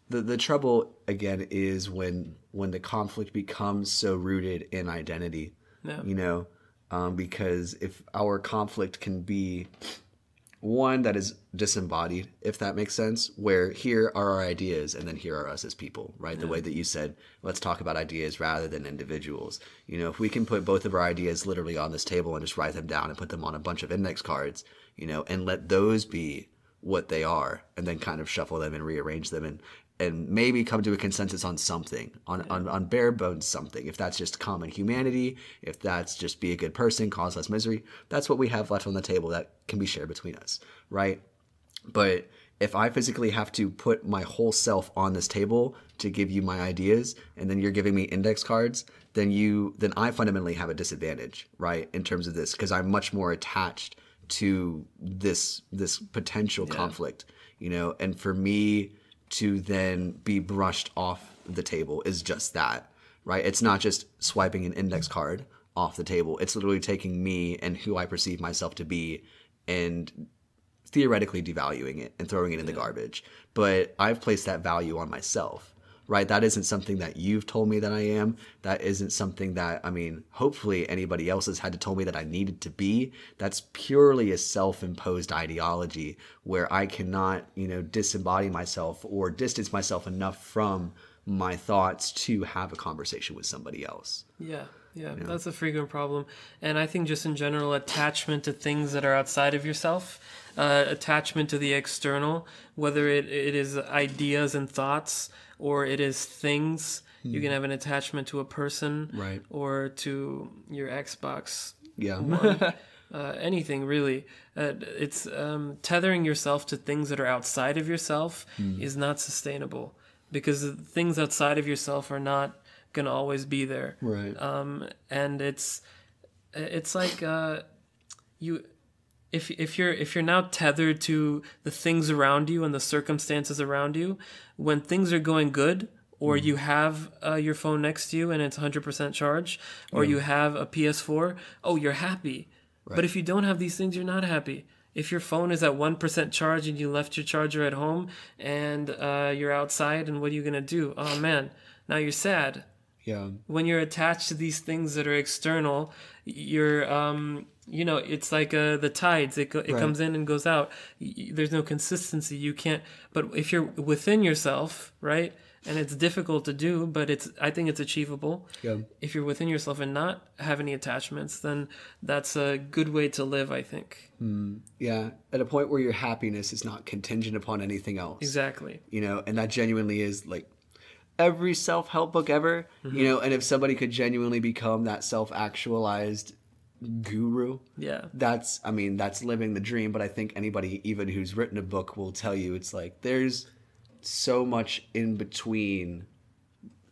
the trouble again is when the conflict becomes so rooted in identity. Yeah. Because if our conflict can be one that is disembodied, if that makes sense, where here are our ideas and then here are us as people, right? The way that you said, let's talk about ideas rather than individuals. If we can put both of our ideas literally on this table and just write them down and put them on a bunch of index cards, and let those be what they are, and then kind of shuffle them and rearrange them and maybe come to a consensus on something, on bare bones something. If that's just common humanity, if that's just be a good person, cause less misery, that's what we have left on the table that can be shared between us, right? But if I physically have to put my whole self on this table to give you my ideas, and then you're giving me index cards, then I fundamentally have a disadvantage, right? In terms of this, because I'm much more attached to this potential conflict, and for me to then be brushed off the table is just that, right? It's not just swiping an index card off the table. It's literally taking me and who I perceive myself to be and theoretically devaluing it and throwing it in the garbage. But I've placed that value on myself, right? That isn't something that you've told me that I am. That isn't something that, hopefully anybody else has had to tell me that I needed to be. That's purely a self-imposed ideology where I cannot, disembody myself or distance myself enough from my thoughts to have a conversation with somebody else. Yeah, that's a frequent problem. And I think just in general, attachment to things that are outside of yourself, attachment to the external, whether it is ideas and thoughts or it is things. You can have an attachment to a person, right, or to your Xbox. Yeah. Anything really. It's tethering yourself to things that are outside of yourself is not sustainable, because the things outside of yourself are not going to always be there. Right. And it's like if you're now tethered to the things around you and the circumstances around you, when things are going good, or you have your phone next to you and it's 100% charged, or you have a PS4, you're happy. Right. But if you don't have these things, you're not happy. If your phone is at 1% charge and you left your charger at home and you're outside, and what are you going to do? Oh man, now you're sad. Yeah. When you're attached to these things that are external, you're, it's like the tides. It comes in and goes out. There's no consistency. You can't. But if you're within yourself, right, and it's difficult to do, but I think it's achievable. Yeah. If you're within yourself and not have any attachments, then that's a good way to live, I think. Yeah. At a point where your happiness is not contingent upon anything else. Exactly. And that genuinely is like every self-help book ever, and if somebody could genuinely become that self-actualized guru, that's living the dream. But I think anybody even who's written a book will tell you it's like there's so much in between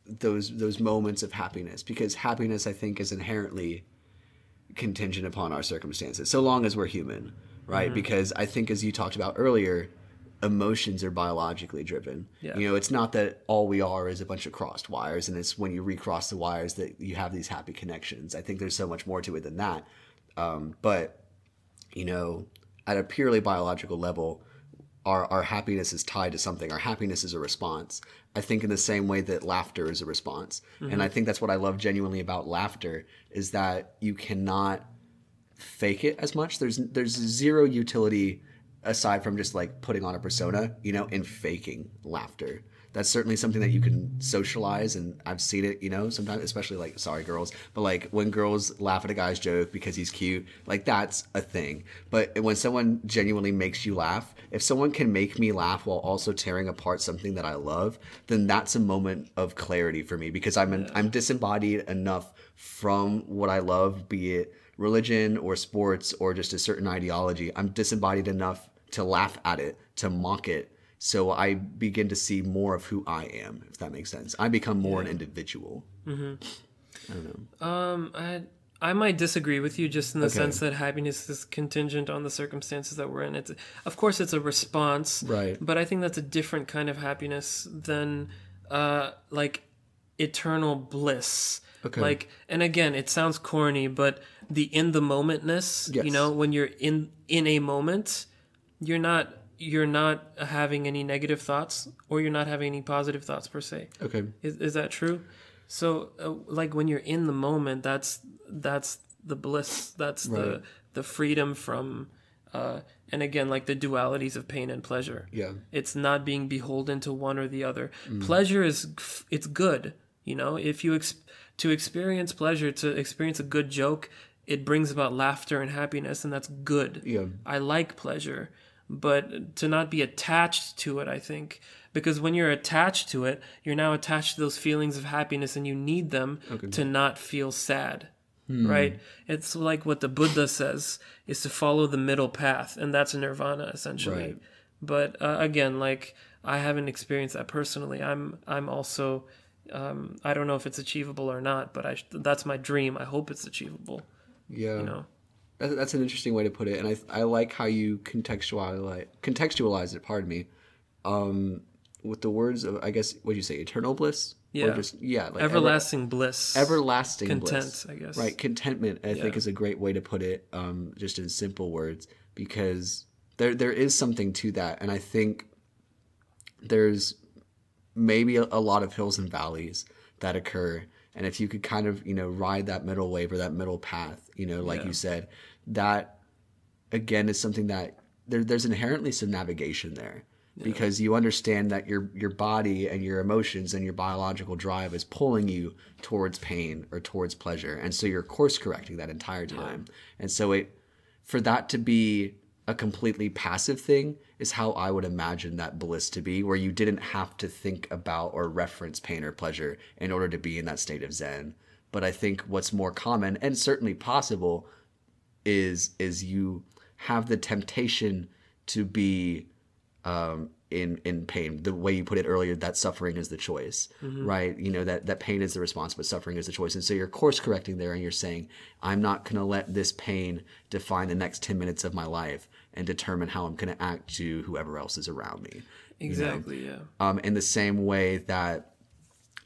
those moments of happiness, because happiness, I think, is inherently contingent upon our circumstances, so long as we're human, right? Because I think, as you talked about earlier, emotions are biologically driven. Yeah. You know, it's not that all we are is a bunch of crossed wires, and it's when you recross the wires that you have these happy connections. I think there's so much more to it than that. But, you know, at a purely biological level, our happiness is tied to something. Our happiness is a response. I think in the same way that laughter is a response. And I think that's what I love genuinely about laughter, is that you cannot fake it as much. There's zero utility aside from just like putting on a persona, you know, in faking laughter. That's certainly something that you can socialize, and I've seen it, you know, sometimes, especially like, sorry girls, but like when girls laugh at a guy's joke because he's cute, like that's a thing. But when someone genuinely makes you laugh, if someone can make me laugh while also tearing apart something that I love, then that's a moment of clarity for me, because I'm disembodied enough from what I love, be it religion or sports or just a certain ideology. I'm disembodied enough to laugh at it, to mock it. So I begin to see more of who I am, if that makes sense. I become more an individual. I don't know. I might disagree with you, just in the sense that happiness is contingent on the circumstances that we're in. It's, of course, it's a response, Right. But I think that's a different kind of happiness than like eternal bliss. Okay. Like, and again, it sounds corny, but the in the momentness. Yes. You know, when you're in a moment, you're not having any negative thoughts, or you're not having any positive thoughts per se. Okay. Is that true? So like when you're in the moment, that's the bliss. That's Right. the freedom from, and again, like the dualities of pain and pleasure. Yeah. It's not being beholden to one or the other. Pleasure it's good. You know, if you to experience pleasure, to experience a good joke, it brings about laughter and happiness, and that's good. Yeah. I like pleasure. But to not be attached to it, I think, because when you're attached to it, you're now attached to those feelings of happiness, and you need them to not feel sad, right? It's like what the Buddha says, is to follow the middle path, and that's nirvana, essentially. Right. But again, like, I haven't experienced that personally. I'm also, I don't know if it's achievable or not, but that's my dream. I hope it's achievable. Yeah. You know. That's an interesting way to put it, and I like how you contextualize it. Pardon me, with the words of, I guess, what'd you say, eternal bliss? Yeah. Or just, like everlasting bliss. Everlasting Content, bliss. I guess. Right, contentment. I think is a great way to put it, just in simple words, because there is something to that, and I think there's maybe a lot of hills and valleys that occur. And if you could kind of, you know, ride that middle wave or that middle path, you know, like you said, that again is something that there's inherently some navigation there, because you understand that your body and your emotions and your biological drive is pulling you towards pain or towards pleasure. And so you're course correcting that entire time. And so for that to be a completely passive thing is how I would imagine that bliss to be, where you didn't have to think about or reference pain or pleasure in order to be in that state of Zen. But I think what's more common and certainly possible is you have the temptation to be in pain. The way you put it earlier, that suffering is the choice, right? You know, that pain is the response, but suffering is the choice. And so you're course correcting there, and you're saying, I'm not going to let this pain define the next 10 minutes of my life and determine how I'm going to act to whoever else is around me. Exactly, you know? In the same way that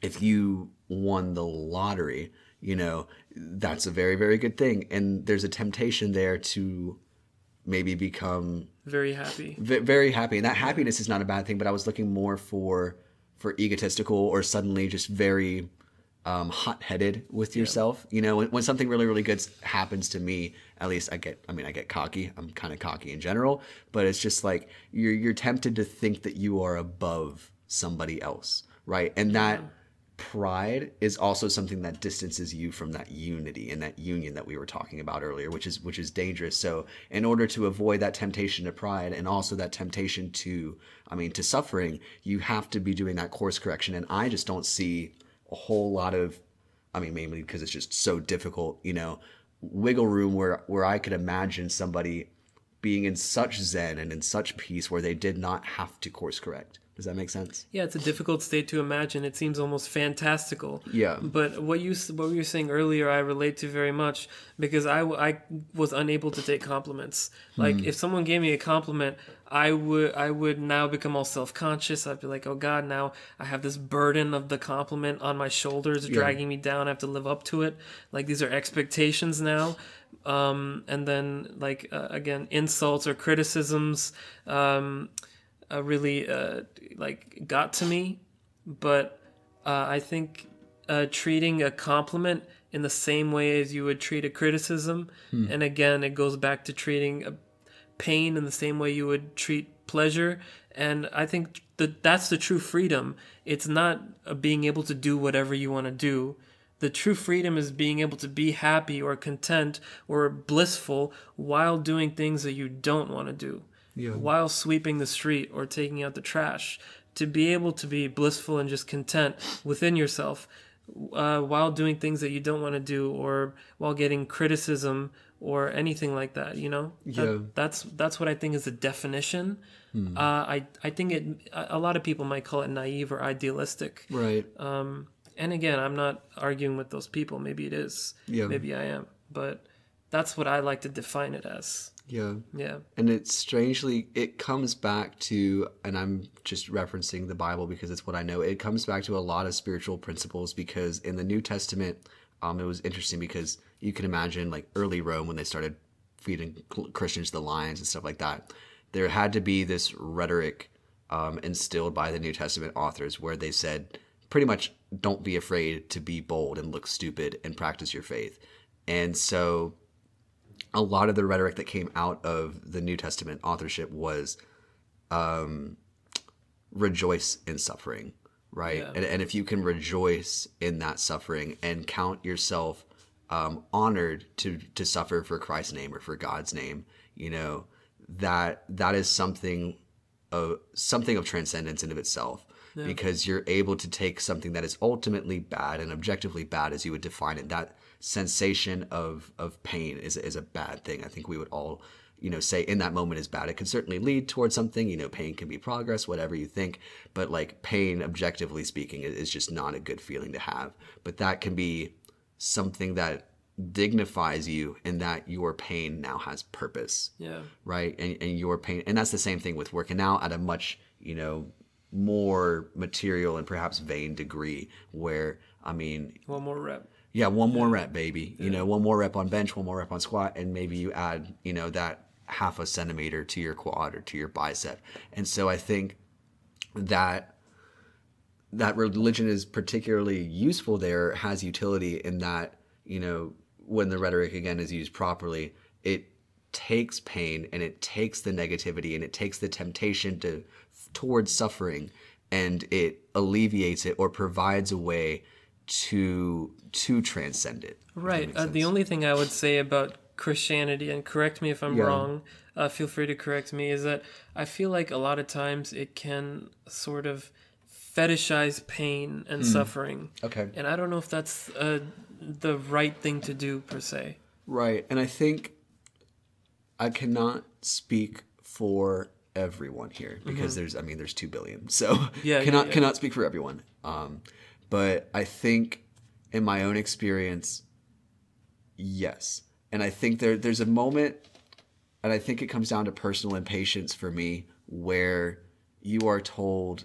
if you won the lottery, you know, that's a very, very good thing. And there's a temptation there to maybe become very happy. Very happy. And that happiness is not a bad thing, but I was looking more for egotistical or suddenly just very hot-headed with yourself. You know, when something really, really good happens to me, at least I get cocky. I'm kind of cocky in general, but it's just like you're tempted to think that you are above somebody else, right? And that pride is also something that distances you from that unity and that union that we were talking about earlier, which is dangerous. So in order to avoid that temptation to pride and also that temptation to suffering, you have to be doing that course correction. And I just don't see a whole lot of, mainly because it's just so difficult, you know, wiggle room where I could imagine somebody being in such zen and in such peace where they did not have to course correct. Does that make sense? Yeah, it's a difficult state to imagine. It seems almost fantastical. Yeah. But what you were saying earlier, I relate to very much because I was unable to take compliments. Like if someone gave me a compliment, I would now become all self-conscious. I'd be like, oh God, now I have this burden of the compliment on my shoulders, dragging me down. I have to live up to it. Like these are expectations now. And then like again, insults or criticisms. Really like got to me, but I think treating a compliment in the same way as you would treat a criticism, and again it goes back to treating a pain in the same way you would treat pleasure, and I think that's the true freedom. It's not being able to do whatever you want to do. The true freedom is being able to be happy or content or blissful while doing things that you don't want to do. Yeah. While sweeping the street or taking out the trash, to be able to be blissful and just content within yourself while doing things that you don't want to do or while getting criticism or anything like that, you know? Yeah. That's what I think is the definition. I think a lot of people might call it naive or idealistic. Right. And again, I'm not arguing with those people. Maybe it is. Yeah. Maybe I am. But that's what I like to define it as. Yeah. Yeah. And it comes back to, and I'm just referencing the Bible because it's what I know. It comes back to a lot of spiritual principles because in the New Testament, it was interesting because you can imagine like early Rome when they started feeding Christians to the lions and stuff like that. There had to be this rhetoric instilled by the New Testament authors where they said pretty much don't be afraid to be bold and look stupid and practice your faith. And so a lot of the rhetoric that came out of the New Testament authorship was rejoice in suffering, right? Yeah. And if you can rejoice in that suffering and count yourself honored to suffer for Christ's name or for God's name, you know, that is something of transcendence in of itself. Yeah. Because you're able to take something that is ultimately bad and objectively bad as you would define it. That sensation of pain is a bad thing. I think we would all, you know, say in that moment is bad. It can certainly lead towards something, you know, pain can be progress, whatever you think. But like pain, objectively speaking, is just not a good feeling to have. But that can be something that dignifies you in that your pain now has purpose. Yeah. Right. And your pain. And that's the same thing with working out at a much, you know, more material and perhaps vain degree where, I mean, one more rep. Yeah, one more rep, baby. Yeah. You know, one more rep on bench, one more rep on squat, and maybe you add, you know, that half a centimeter to your quad or to your bicep. And so I think that religion is particularly useful there, has utility in that, you know, when the rhetoric again is used properly, it takes pain and it takes the negativity and it takes the temptation towards suffering and it alleviates it or provides a way to transcend it. Right. The only thing I would say about Christianity, and correct me if I'm wrong, feel free to correct me, is that I feel like a lot of times it can sort of fetishize pain and suffering. Okay. And I don't know if that's the right thing to do per se. Right. And I think I cannot speak for everyone here because there's 2 billion. So cannot speak for everyone. But I think in my own experience, yes. And I think there's a moment, and I think it comes down to personal impatience for me, where you are told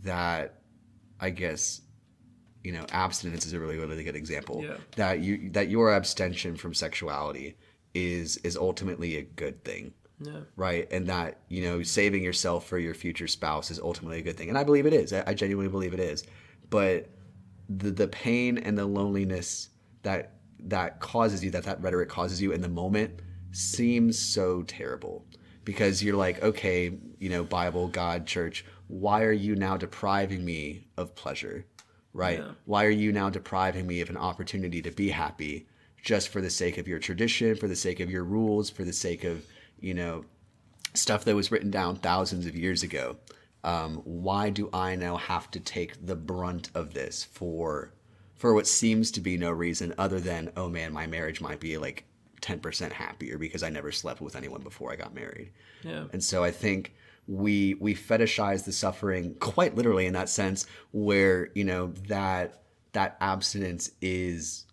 that, I guess, you know, abstinence is a really, really good example. Yeah. That your abstention from sexuality is ultimately a good thing. Yeah. Right. And that, you know, saving yourself for your future spouse is ultimately a good thing. And I believe it is. I genuinely believe it is. But the pain and the loneliness that causes you, that rhetoric causes you in the moment seems so terrible. Because you're like, okay, you know, Bible, God, church, why are you now depriving me of pleasure? Right? Yeah. Why are you now depriving me of an opportunity to be happy just for the sake of your tradition, for the sake of your rules, for the sake of, you know, stuff that was written down thousands of years ago? Why do I now have to take the brunt of this for what seems to be no reason other than, oh man, my marriage might be like 10% happier because I never slept with anyone before I got married. Yeah. And so I think we fetishize the suffering quite literally in that sense, where that abstinence is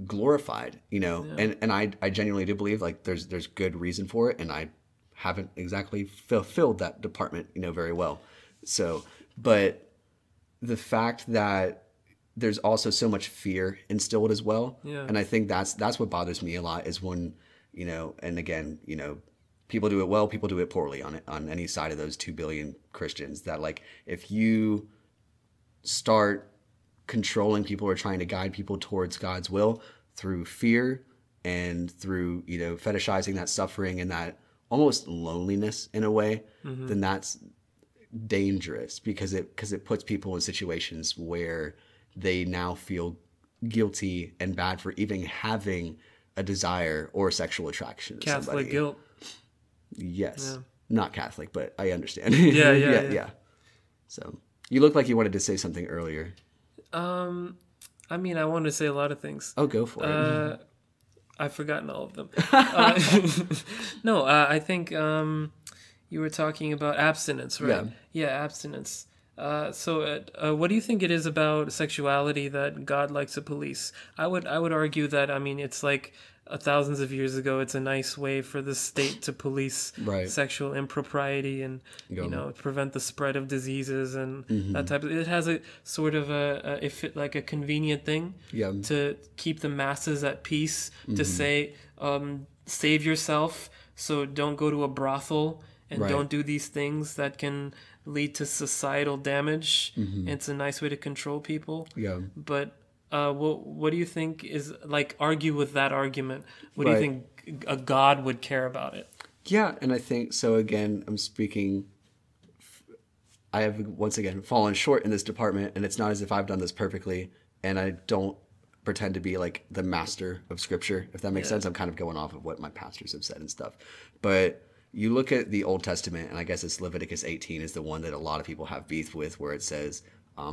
glorified, and I genuinely do believe like there's good reason for it, and I haven't exactly fulfilled that department very well. So, but the fact that there's also so much fear instilled as well, and I think that's what bothers me a lot is when and again people do it well, people do it poorly on any side of those 2 billion Christians, that like if you start controlling people or trying to guide people towards God's will through fear and through fetishizing that suffering and that almost loneliness in a way, then that's dangerous, because it puts people in situations where they now feel guilty and bad for even having a desire or sexual attraction to Catholic somebody. guilt. Yes. Yeah. Not Catholic, but I understand. Yeah. So you look like you wanted to say something earlier. I mean, I wanted to say a lot of things. Oh, go for it. I've forgotten all of them. No, I think you were talking about abstinence, right? Yeah. Abstinence. So what do you think it is about sexuality that God likes to police? I would argue that, I mean, it's like thousands of years ago, it's a nice way for the state to police sexual impropriety and prevent the spread of diseases and that type of. It has a sort of like a convenient thing to keep the masses at peace. To say, save yourself, so don't go to a brothel and don't do these things that can lead to societal damage. It's a nice way to control people. But what do you think is, like, argue with that argument? What do you think a God would care about it? Yeah, and I think, so again, I have once again fallen short in this department, and it's not as if I've done this perfectly, and I don't pretend to be like the master of scripture, if that makes sense. I'm kind of going off of what my pastors have said and stuff. But you look at the Old Testament, and I guess it's Leviticus 18 is the one that a lot of people have beef with, where it says,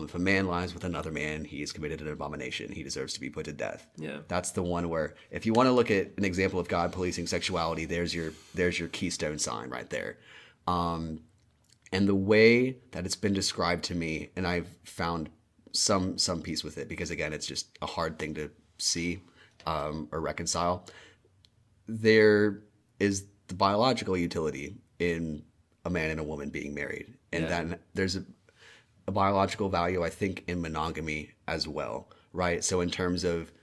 if a man lies with another man, he has committed an abomination. He deserves to be put to death. Yeah, that's the one where, if you want to look at an example of God policing sexuality, there's your keystone sign right there. And the way that it's been described to me, and I've found some peace with it, because again, it's just a hard thing to see or reconcile. There is the biological utility in a man and a woman being married, and then there's a biological value, I think, in monogamy as well, right? So in terms of,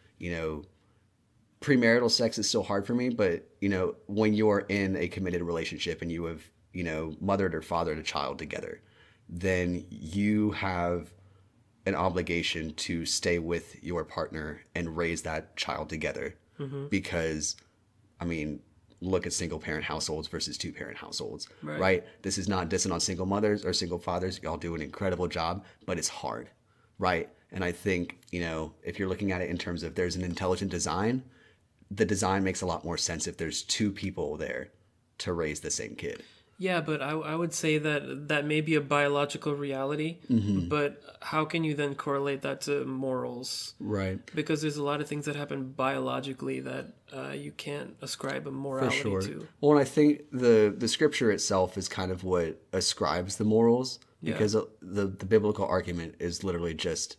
premarital sex is so hard for me, but, when you're in a committed relationship and you have, mothered or fathered a child together, then you have an obligation to stay with your partner and raise that child together. Because, I mean, look at single parent households versus 2-parent households, right? This is not dissing on single mothers or single fathers. Y'all do an incredible job, but it's hard, right? And I think, if you're looking at it in terms of there's an intelligent design, the design makes a lot more sense if there's 2 people there to raise the same kid. Yeah, but I would say that may be a biological reality, but how can you then correlate that to morals? Right. Because there's a lot of things that happen biologically that you can't ascribe a morality to. Well, and I think the scripture itself is kind of what ascribes the morals, because the biblical argument is literally just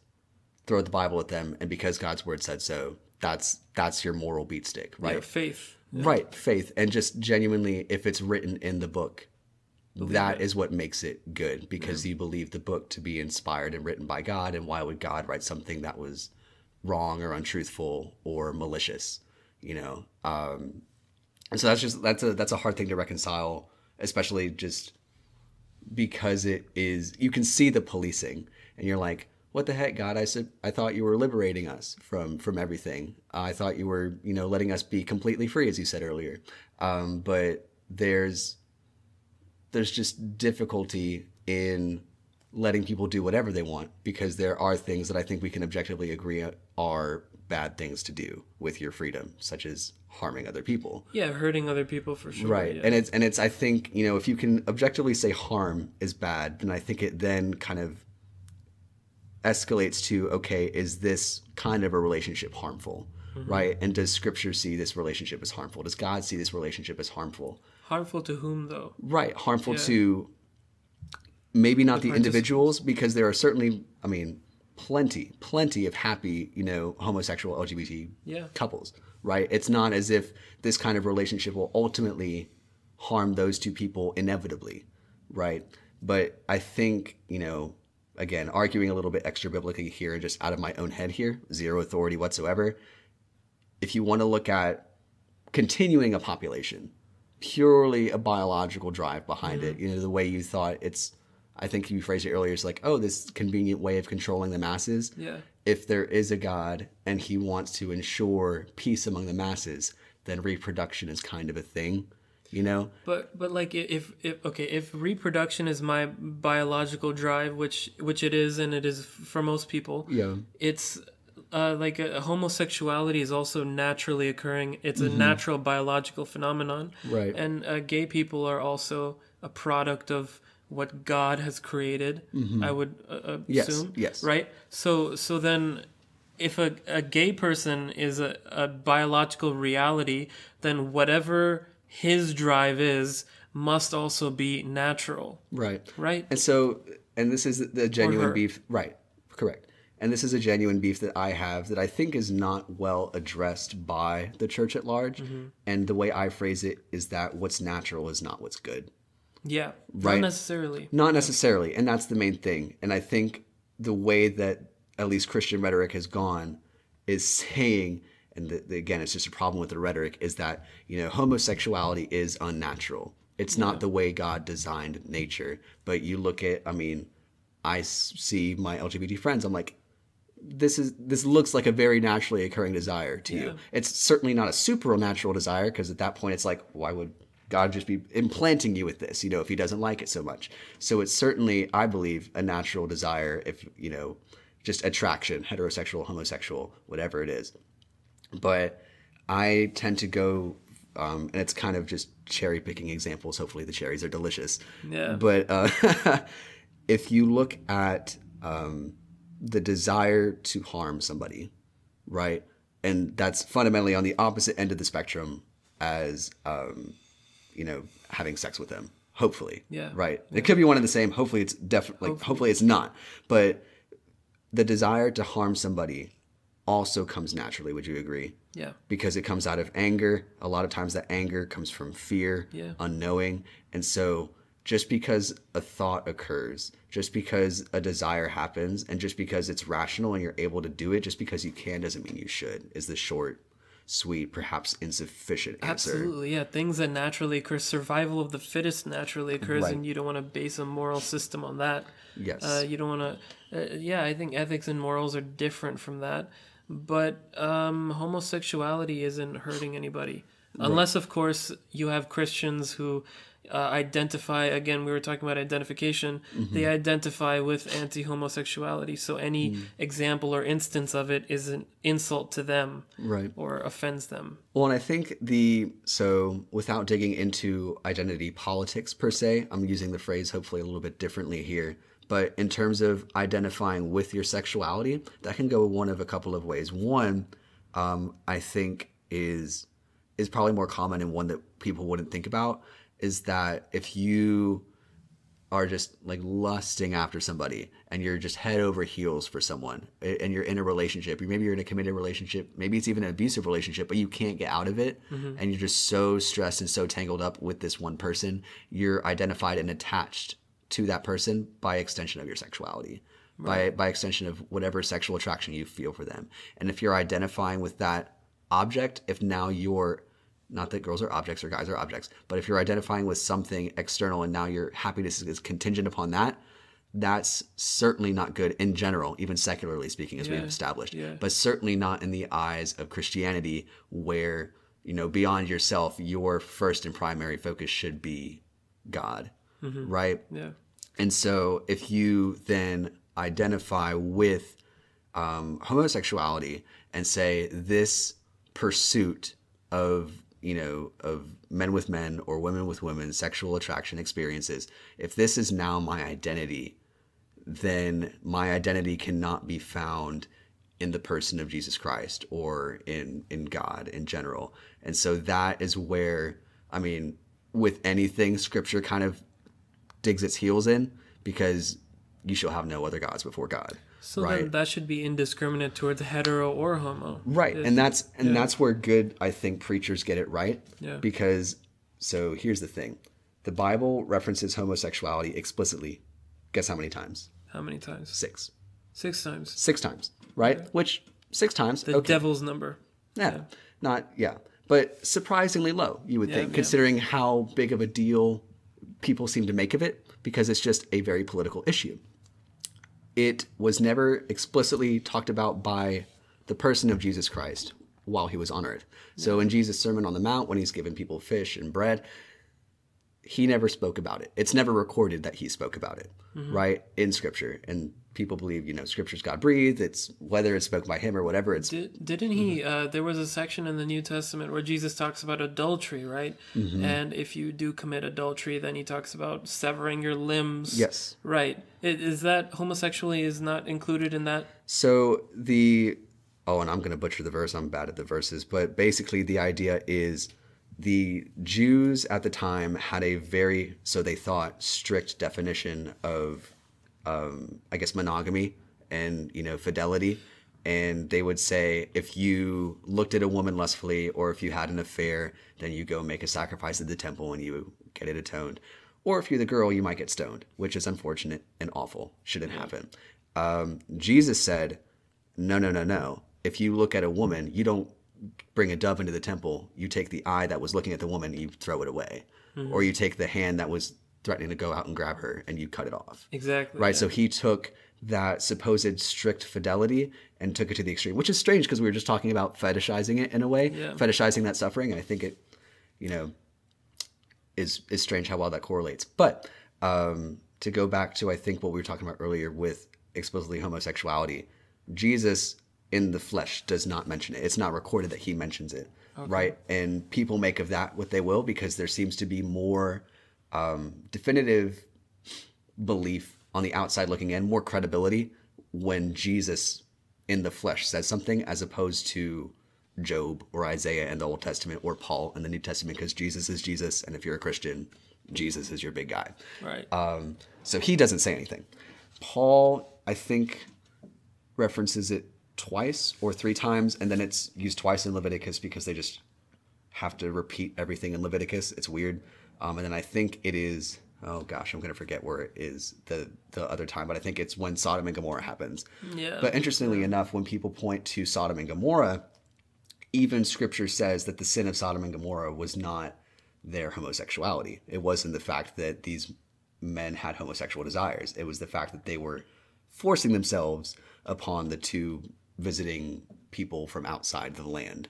throw the Bible at them, and because God's word said so, that's your moral beat stick, right? Yeah, faith. Yeah. Right, faith. And just genuinely, if it's written in the book, that is what makes it good, because you believe the book to be inspired and written by God, and why would God write something that was wrong or untruthful or malicious, And so that's a hard thing to reconcile, especially just because it is, you can see the policing, and you're like, what the heck, God? I thought you were liberating us from everything. I thought you were, letting us be completely free, as you said earlier. But there's just difficulty in letting people do whatever they want, because there are things that I think we can objectively agree are bad things to do with your freedom, such as harming other people. Yeah, hurting other people for sure. Right. Yeah. And it's I think, if you can objectively say harm is bad, then I think it then kind of escalates to, okay, is this kind of a relationship harmful, right? And does Scripture see this relationship as harmful? Does God see this relationship as harmful? Harmful to whom, though? Right, harmful to maybe not the participants. individuals, because there are certainly, I mean, plenty of happy, homosexual LGBT Yeah. couples, right? It's not as if this kind of relationship will ultimately harm those two people inevitably, right? But I think, again, arguing a little bit extra biblically here, just out of my own head here, zero authority whatsoever. If you want to look at continuing a population, purely a biological drive behind it, the way you thought I think you phrased it earlier, it's like, oh, this convenient way of controlling the masses. Yeah. If there is a God and he wants to ensure peace among the masses, then reproduction is kind of a thing, But like if reproduction is my biological drive, which it is, and it is for most people, Yeah. it's like homosexuality is also naturally occurring. It's a natural biological phenomenon, Right. And gay people are also a product of what God has created. I would assume, Yes. right? So then, if a gay person is a biological reality, then whatever his drive is must also be natural. Right. Right. And this is the genuine her. beef. Right. Correct. And this is a genuine beef that I have that I think is not well addressed by the church at large. And the way I phrase it is that what's natural is not what's good. Yeah. Right. Not necessarily. Not necessarily. And that's the main thing. And I think the way that at least Christian rhetoric has gone is saying, and again, it's just a problem with the rhetoric, is that, homosexuality is unnatural. It's not the way God designed nature. But you look at, I see my LGBT friends, I'm like, this looks like a very naturally occurring desire to you. It's certainly not a supernatural desire, because at that point it's like, why would God just be implanting you with this, if he doesn't like it so much? So it's certainly, I believe, a natural desire, if, just attraction, heterosexual, homosexual, whatever it is. But I tend to go, and it's kind of just cherry picking examples. Hopefully the cherries are delicious. Yeah. But if you look at the desire to harm somebody, right? And that's fundamentally on the opposite end of the spectrum as, having sex with them, hopefully. Yeah. Right. It could be one and the same. Hopefully it's definitely, hopefully it's not. But the desire to harm somebody also comes naturally. Would you agree? Yeah. Because it comes out of anger. A lot of times that anger comes from fear, unknowing. And so just because a thought occurs, just because a desire happens, and just because it's rational and you're able to do it, just because you can doesn't mean you should, is the short, sweet, perhaps insufficient answer. Absolutely, yeah. Things that naturally occur, survival of the fittest naturally occurs, Right. and you don't want to base a moral system on that. Yes. You don't want to. I think ethics and morals are different from that. But homosexuality isn't hurting anybody, unless, of course, you have Christians who identify. Again, we were talking about identification. They identify with anti-homosexuality. So any example or instance of it is an insult to them, Right. or offends them. Well, and I think so without digging into identity politics per se, I'm using the phrase hopefully a little bit differently here. But in terms of identifying with your sexuality, that can go one of a couple of ways. One, I think is probably more common, and one that people wouldn't think about, is that if you are just like lusting after somebody and you're just head over heels for someone, and you're in a relationship, maybe you're in a committed relationship, maybe it's even an abusive relationship, but you can't get out of it, and you're just so stressed and so tangled up with this one person, you're identified and attached to that person by extension of your sexuality, by extension of whatever sexual attraction you feel for them. And if you're identifying with that object, if now you're, not that girls are objects or guys are objects, but if you're identifying with something external and now your happiness is contingent upon that, that's certainly not good in general, even secularly speaking, as we've established, but certainly not in the eyes of Christianity, where, beyond yourself, your first and primary focus should be God. Right? Yeah. And so if you then identify with homosexuality and say this pursuit of men with men or women with women, sexual attraction experiences, if this is now my identity, then my identity cannot be found in the person of Jesus Christ or in God in general. And so that is where, with anything, Scripture kind of digs its heels in, because you shall have no other gods before God. So right? then that should be indiscriminate towards hetero or homo. Right. And that's where good, I think, preachers get it right. Yeah. Because, so here's the thing. The Bible references homosexuality explicitly. Guess how many times? How many times? 6. 6 times. 6 times, right? Okay. Which, 6 times, The devil's number. Yeah. But surprisingly low, you would think, considering how big of a deal people seem to make of it, because it's just a very political issue. It was never explicitly talked about by the person of Jesus Christ while he was on earth. So in Jesus' Sermon on the Mount, when he's giving people fish and bread, he never spoke about it. It's never recorded that he spoke about it, right, in Scripture. And people believe, Scripture's God-breathed. It's whether it's spoken by him or whatever. Didn't he? There was a section in the New Testament where Jesus talks about adultery, right? And if you do commit adultery, then he talks about severing your limbs. Yes. Right. Is that homosexuality is not included in that? So and I'm going to butcher the verse. I'm bad at the verses. But basically the idea is the Jews at the time had a very, so they thought, strict definition of I guess monogamy and fidelity, and they would say if you looked at a woman lustfully or if you had an affair, then you go make a sacrifice at the temple and you get it atoned, or if you're the girl, you might get stoned, which is unfortunate and awful, shouldn't happen. Jesus said no, if you look at a woman, you don't bring a dove into the temple, you take the eye that was looking at the woman, you throw it away, or you take the hand that was threatening to go out and grab her and you cut it off. Exactly. Right. Yeah. So he took that supposed strict fidelity and took it to the extreme, which is strange because we were just talking about fetishizing it in a way, fetishizing that suffering. And I think it, is strange how well that correlates. But to go back to, I think what we were talking about earlier with explicitly homosexuality, Jesus in the flesh does not mention it. It's not recorded that he mentions it. Okay. Right. And people make of that what they will, because there seems to be more definitive belief on the outside looking in, more credibility when Jesus in the flesh says something, as opposed to Job or Isaiah in the Old Testament or Paul in the New Testament, because Jesus is Jesus, and if you're a Christian, Jesus is your big guy. Right. So he doesn't say anything. Paul, I think, references it twice or 3 times, and then it's used twice in Leviticus because they just have to repeat everything in Leviticus. It's weird. And then I think it is, oh gosh, I'm going to forget where it is the other time, but I think it's when Sodom and Gomorrah happens. Yeah. But interestingly enough, when people point to Sodom and Gomorrah, even Scripture says that the sin of Sodom and Gomorrah was not their homosexuality. It wasn't the fact that these men had homosexual desires. It was the fact that they were forcing themselves upon the 2 visiting people from outside the land.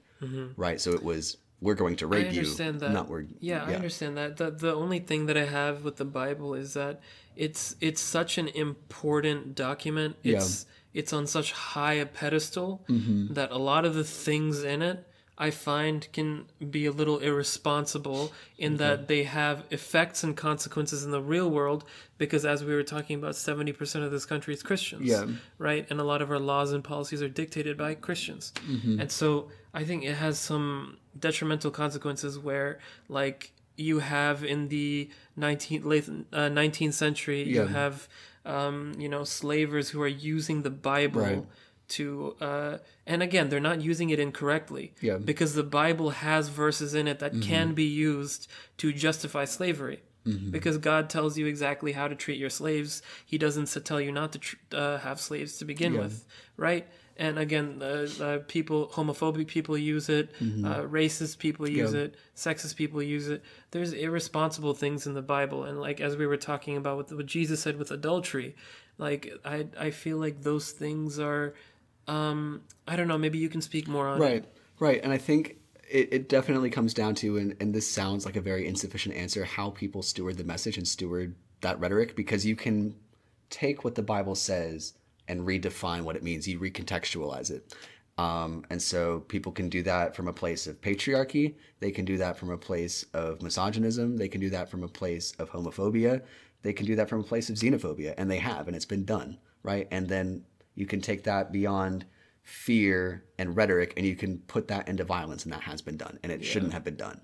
Right? So it was, we're going to rape you. I understand that. I understand that. The only thing that I have with the Bible is that it's such an important document. It's on such high a pedestal that a lot of the things in it I find can be a little irresponsible in that they have effects and consequences in the real world, because as we were talking about, 70% of this country is Christians, right? And a lot of our laws and policies are dictated by Christians. And so I think it has some detrimental consequences where, like, you have in the late 19th century, you have, slavers who are using the Bible to and again, they're not using it incorrectly, because the Bible has verses in it that can be used to justify slavery, because God tells you exactly how to treat your slaves. He doesn't tell you not to have slaves to begin with, right? And again, homophobic people use it, racist people use it, sexist people use it. There's irresponsible things in the Bible, and like as we were talking about with what Jesus said with adultery, like I feel like those things are, I don't know, maybe you can speak more on it. Right. And I think it definitely comes down to, and this sounds like a very insufficient answer, how people steward the message and steward that rhetoric, because you can take what the Bible says and redefine what it means. You recontextualize it. And so people can do that from a place of patriarchy. They can do that from a place of misogynism. They can do that from a place of homophobia. They can do that from a place of xenophobia, and they have, and it's been done, right? And then you can take that beyond fear and rhetoric, and you can put that into violence, and that has been done, and it shouldn't have been done.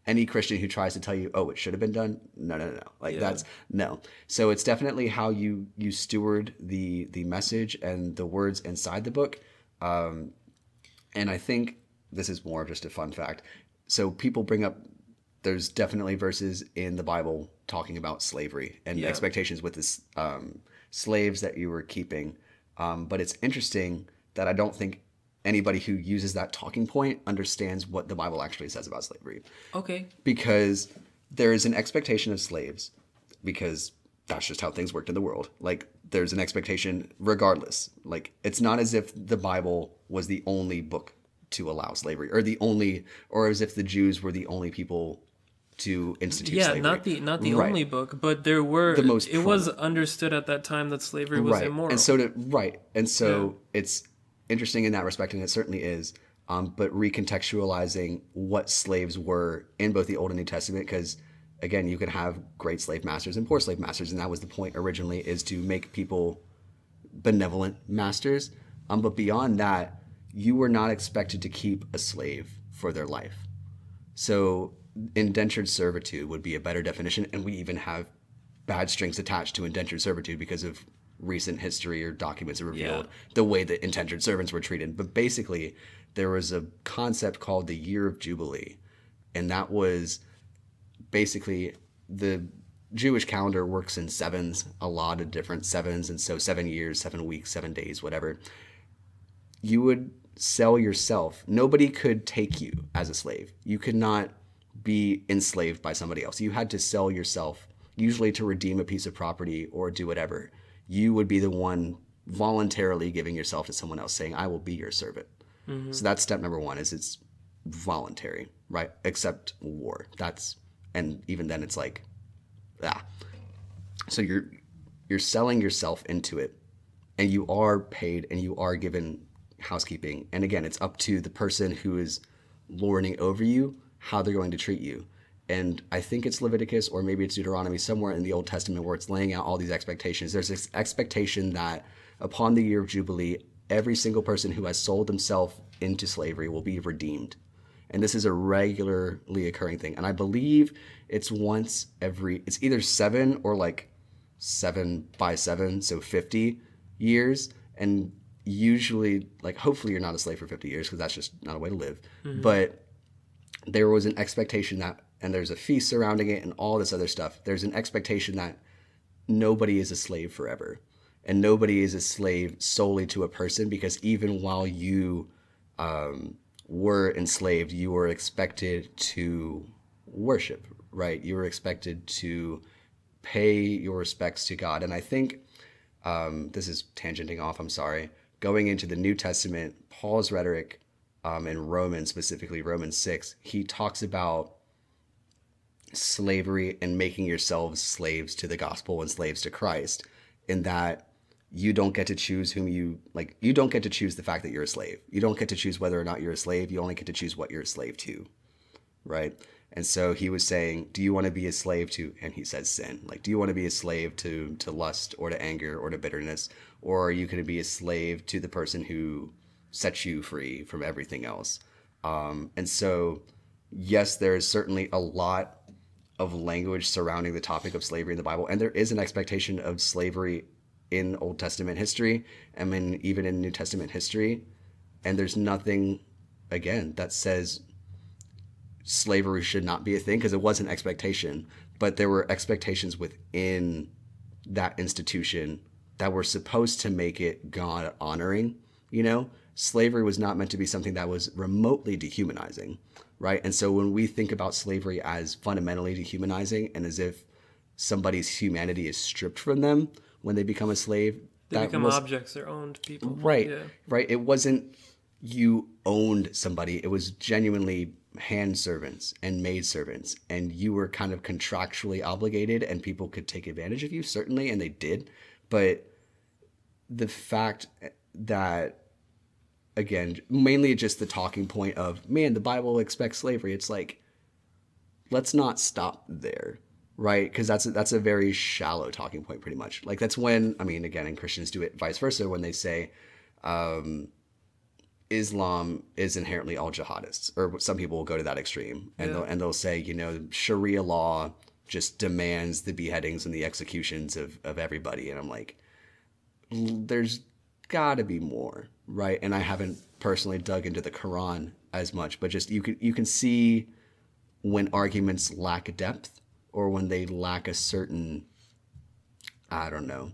any Christian who tries to tell you, oh, it should have been done, no. Like Yeah. that's no. So it's definitely how you steward the message and the words inside the book. And I think this is more of just a fun fact. So people bring up, there's definitely verses in the Bible talking about slavery and Yeah. expectations with this slaves that you were keeping. But it's interesting that I don't think anybody who uses that talking point understands what the Bible actually says about slavery. Okay. Because there is an expectation of slaves, because that's just how things worked in the world. Like, there's an expectation regardless. Like, it's not as if the Bible was the only book to allow slavery, or as if the Jews were the only people to institute slavery. Not the Right. only book, but there were The most it was understood at that time that slavery was Right. immoral. And so it's interesting in that respect, and it certainly is. But recontextualizing what slaves were in both the Old and New Testament, because again, you could have great slave masters and poor slave masters, and that was the point originally, is to make people benevolent masters. But beyond that, you were not expected to keep a slave for their life. So indentured servitude would be a better definition, and we even have bad strings attached to indentured servitude because of recent history or documents that revealed the way that indentured servants were treated. But basically, there was a concept called the Year of Jubilee, and that was basically the Jewish calendar works in sevens, a lot of different sevens, and so 7 years, 7 weeks, 7 days, whatever. You would sell yourself. Nobody could take you as a slave. You could not be enslaved by somebody else. You had to sell yourself, usually to redeem a piece of property or do whatever. You would be the one voluntarily giving yourself to someone else, saying, I will be your servant. Mm-hmm. So that's step number one, is it's voluntary, right? Except war. And even then it's like, So you're selling yourself into it, and you are paid and you are given housekeeping. And again, it's up to the person who is lording over you how they're going to treat you. And I think it's Leviticus, or maybe it's Deuteronomy, somewhere in the Old Testament, where it's laying out all these expectations. There's this expectation that upon the year of Jubilee, every single person who has sold themselves into slavery will be redeemed. And this is a regularly occurring thing. And I believe it's it's either 7 or like 7 by 7, so 50 years. And usually, like, hopefully you're not a slave for 50 years, because that's just not a way to live. Mm-hmm. But there was an expectation that, and there's a feast surrounding it and all this other stuff, there's an expectation that nobody is a slave forever. And nobody is a slave solely to a person, because even while you were enslaved, you were expected to worship, right? You were expected to pay your respects to God. And I think, this is tangenting off, I'm sorry, going into the New Testament, Paul's rhetoric in Romans, specifically Romans 6, he talks about slavery and making yourselves slaves to the gospel and slaves to Christ, in that you don't get to choose you don't get to choose the fact that you're a slave. You don't get to choose whether or not you're a slave. You only get to choose what you're a slave to, right? And so he was saying, do you want to be a slave to, and he says sin, like, do you want to be a slave to lust or to anger or to bitterness? Or are you going to be a slave to the person who sets you free from everything else? And so, yes, there is certainly a lot of language surrounding the topic of slavery in the Bible. And there is an expectation of slavery in Old Testament history, and even in New Testament history. And there's nothing, again, that says slavery should not be a thing, because it was an expectation. But there were expectations within that institution that were supposed to make it God honoring. Slavery was not meant to be something that was remotely dehumanizing, right? And so when we think about slavery as fundamentally dehumanizing, and as if somebody's humanity is stripped from them when they become a slave, they become objects, they're owned people. Right, yeah. Right. It wasn't you owned somebody. It was genuinely hand servants and maid servants, and you were kind of contractually obligated, and people could take advantage of you, certainly, and they did. But the fact that, again, mainly just the talking point of, man, the Bible expects slavery, it's like, let's not stop there, right? Because that's a very shallow talking point, pretty much. Like, that's when, again, and Christians do it vice versa, when they say, Islam is inherently all jihadists, or some people will go to that extreme, and Yeah. they'll say, Sharia law just demands the beheadings and the executions of everybody, and I'm like, there's got to be more, right? And I haven't personally dug into the Quran as much, but just you can see when arguments lack depth or when they lack a certain, I don't know,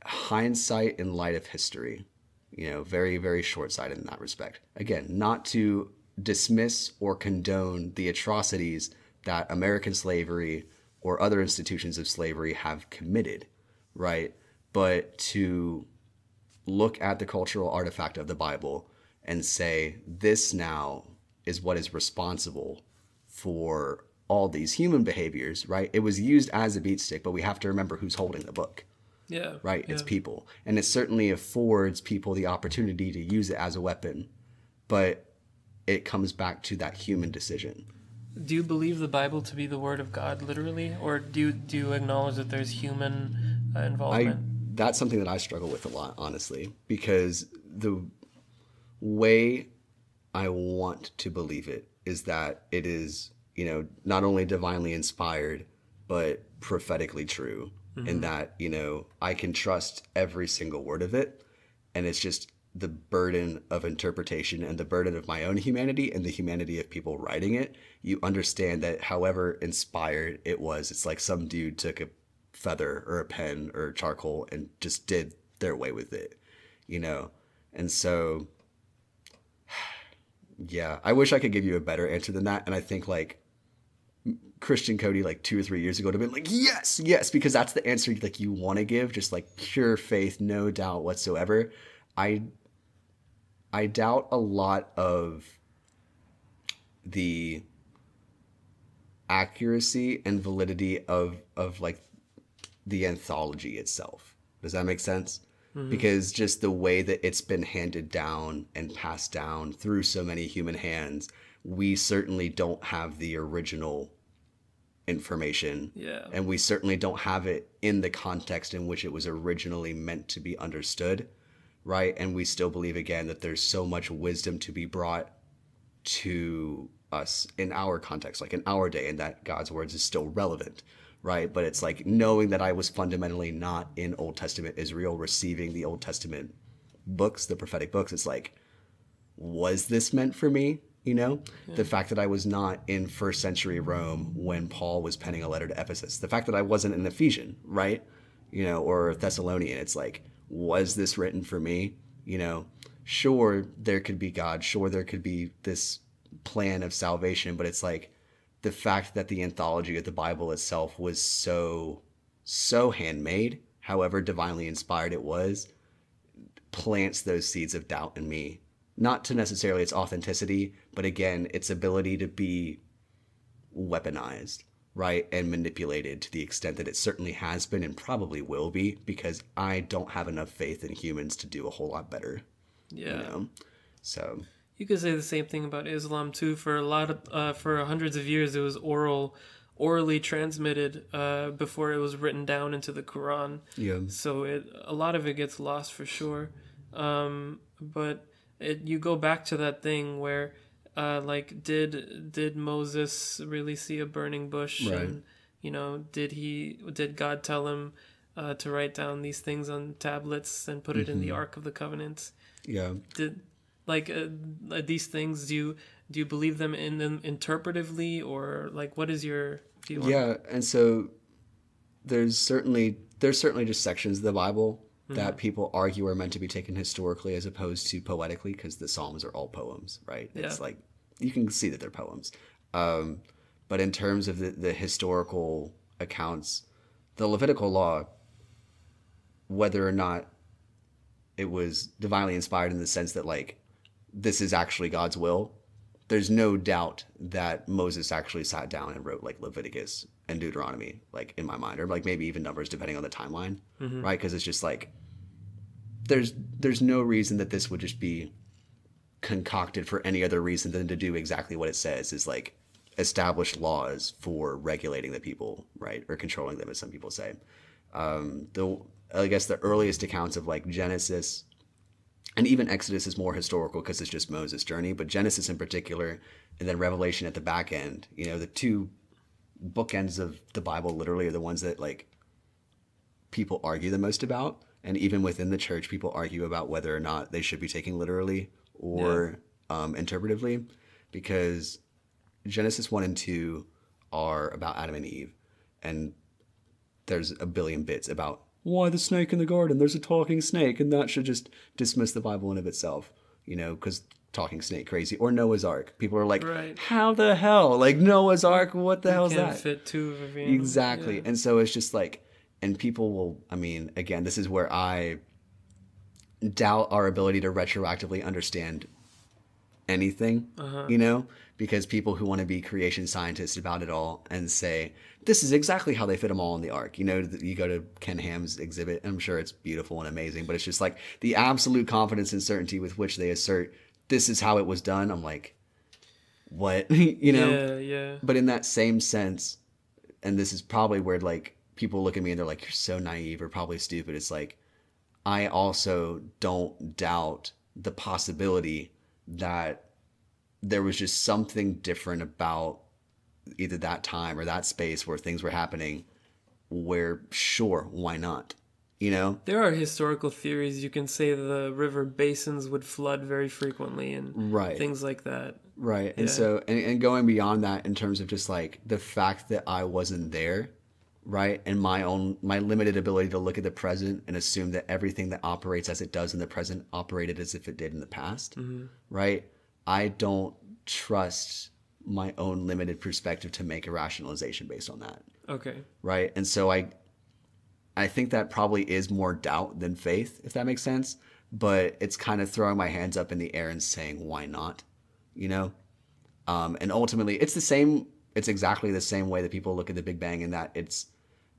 hindsight in light of history. Very, very short-sighted in that respect. Again, not to dismiss or condone the atrocities that American slavery or other institutions of slavery have committed, right? But to look at the cultural artifact of the Bible and say, this now is what is responsible for all these human behaviors, right? It was used as a beat stick, but we have to remember who's holding the book. Yeah. Right? Yeah. It's people. And it certainly affords people the opportunity to use it as a weapon. But it comes back to that human decision. Do you believe the Bible to be the word of God, literally, or do you acknowledge that there's human involvement? That's something that I struggle with a lot, honestly, because the way I want to believe it is that it is, not only divinely inspired, but prophetically true. And that, I can trust every single word of it. And it's just the burden of interpretation and the burden of my own humanity and the humanity of people writing it. You understand that however inspired it was, it's like some dude took a feather or a pen or charcoal and just did their way with it, And so, yeah, I wish I could give you a better answer than that. And I think Christian Cody 2 or 3 years ago would have been like, yes, because that's the answer you want to give, just pure faith, no doubt whatsoever. I doubt a lot of the accuracy and validity of the anthology itself. Does that make sense? Because just the way that it's been handed down and passed down through so many human hands, we certainly don't have the original information. Yeah. And we certainly don't have it in the context in which it was originally meant to be understood, right? And we still believe, again, that there's so much wisdom to be brought to us in our context, in our day, and that God's words is still relevant, right? But it's knowing that I was fundamentally not in Old Testament Israel receiving the Old Testament books, the prophetic books. It's was this meant for me? The fact that I was not in first century Rome when Paul was penning a letter to Ephesus, the fact that I wasn't an Ephesian, right? Or Thessalonian. It's was this written for me? Sure, there could be God. Sure, there could be this plan of salvation, but it's the fact that the anthology of the Bible itself was so handmade, however divinely inspired it was, plants those seeds of doubt in me. Not to necessarily its authenticity, but again, its ability to be weaponized, right? And manipulated to the extent that it certainly has been and probably will be, because I don't have enough faith in humans to do a whole lot better. Yeah. So you could say the same thing about Islam too. For for hundreds of years, it was orally transmitted before it was written down into the Quran. Yeah. So a lot of it gets lost for sure. But you go back to that thing where did Moses really see a burning bush? Right. And did God tell him to write down these things on tablets and put it in the Ark of the Covenant? Yeah. These things, do you believe them in them interpretively, or what is your view on Yeah, and so there's certainly just sections of the Bible that people argue are meant to be taken historically as opposed to poetically, because the Psalms are all poems, right? Yeah. It's you can see that they're poems. But in terms of the historical accounts, the Levitical law, whether or not it was divinely inspired in the sense that this is actually God's will, there's no doubt that Moses actually sat down and wrote Leviticus and Deuteronomy, in my mind, or maybe even Numbers, depending on the timeline, right? Because it's just there's no reason that this would just be concocted for any other reason than to do exactly what it says, is establish laws for regulating the people, right, or controlling them, as some people say. I guess the earliest accounts of Genesis and even Exodus is more historical because it's just Moses' journey, but Genesis in particular, and then Revelation at the back end, you know, the two bookends of the Bible literally are the ones that like people argue the most about. And even within the church, people argue about whether or not they should be taken literally or interpretively, because Genesis 1 and 2 are about Adam and Eve. And there's a billion bits about why the snake in the garden, there's a talking snake, and that should just dismiss the Bible in of itself, you know, because talking snake crazy. Or Noah's Ark. People are like, how the hell? Like, Noah's Ark, what the hell is that? Can't fit two of them. Exactly. Yeah. And so it's just like, and people will, I mean, again, this is where I doubt our ability to retroactively understand anything, you know, because people who want to be creation scientists about it all and say, this is exactly how they fit them all in the ark. You know, you go to Ken Ham's exhibit, I'm sure it's beautiful and amazing, but it's just like the absolute confidence and certainty with which they assert this is how it was done. I'm like, what? You know? Yeah. But in that same sense, and this is probably where like people look at me and they're like, you're so naive or probably stupid. It's like, I also don't doubt the possibility that there was just something different about either that time or that space where things were happening where, sure, why not? You know? There are historical theories. You can say the river basins would flood very frequently and things like that. Right. And so, and going beyond that in terms of just like the fact that I wasn't there, right? And my limited ability to look at the present and assume that everything that operates as it does in the present operated as if it did in the past, right? I don't trust my own limited perspective to make a rationalization based on that. Okay. Right. And so I think that probably is more doubt than faith, if that makes sense. But it's kind of throwing my hands up in the air and saying, why not? You know? And ultimately, it's exactly the same way that people look at the Big Bang, in that it's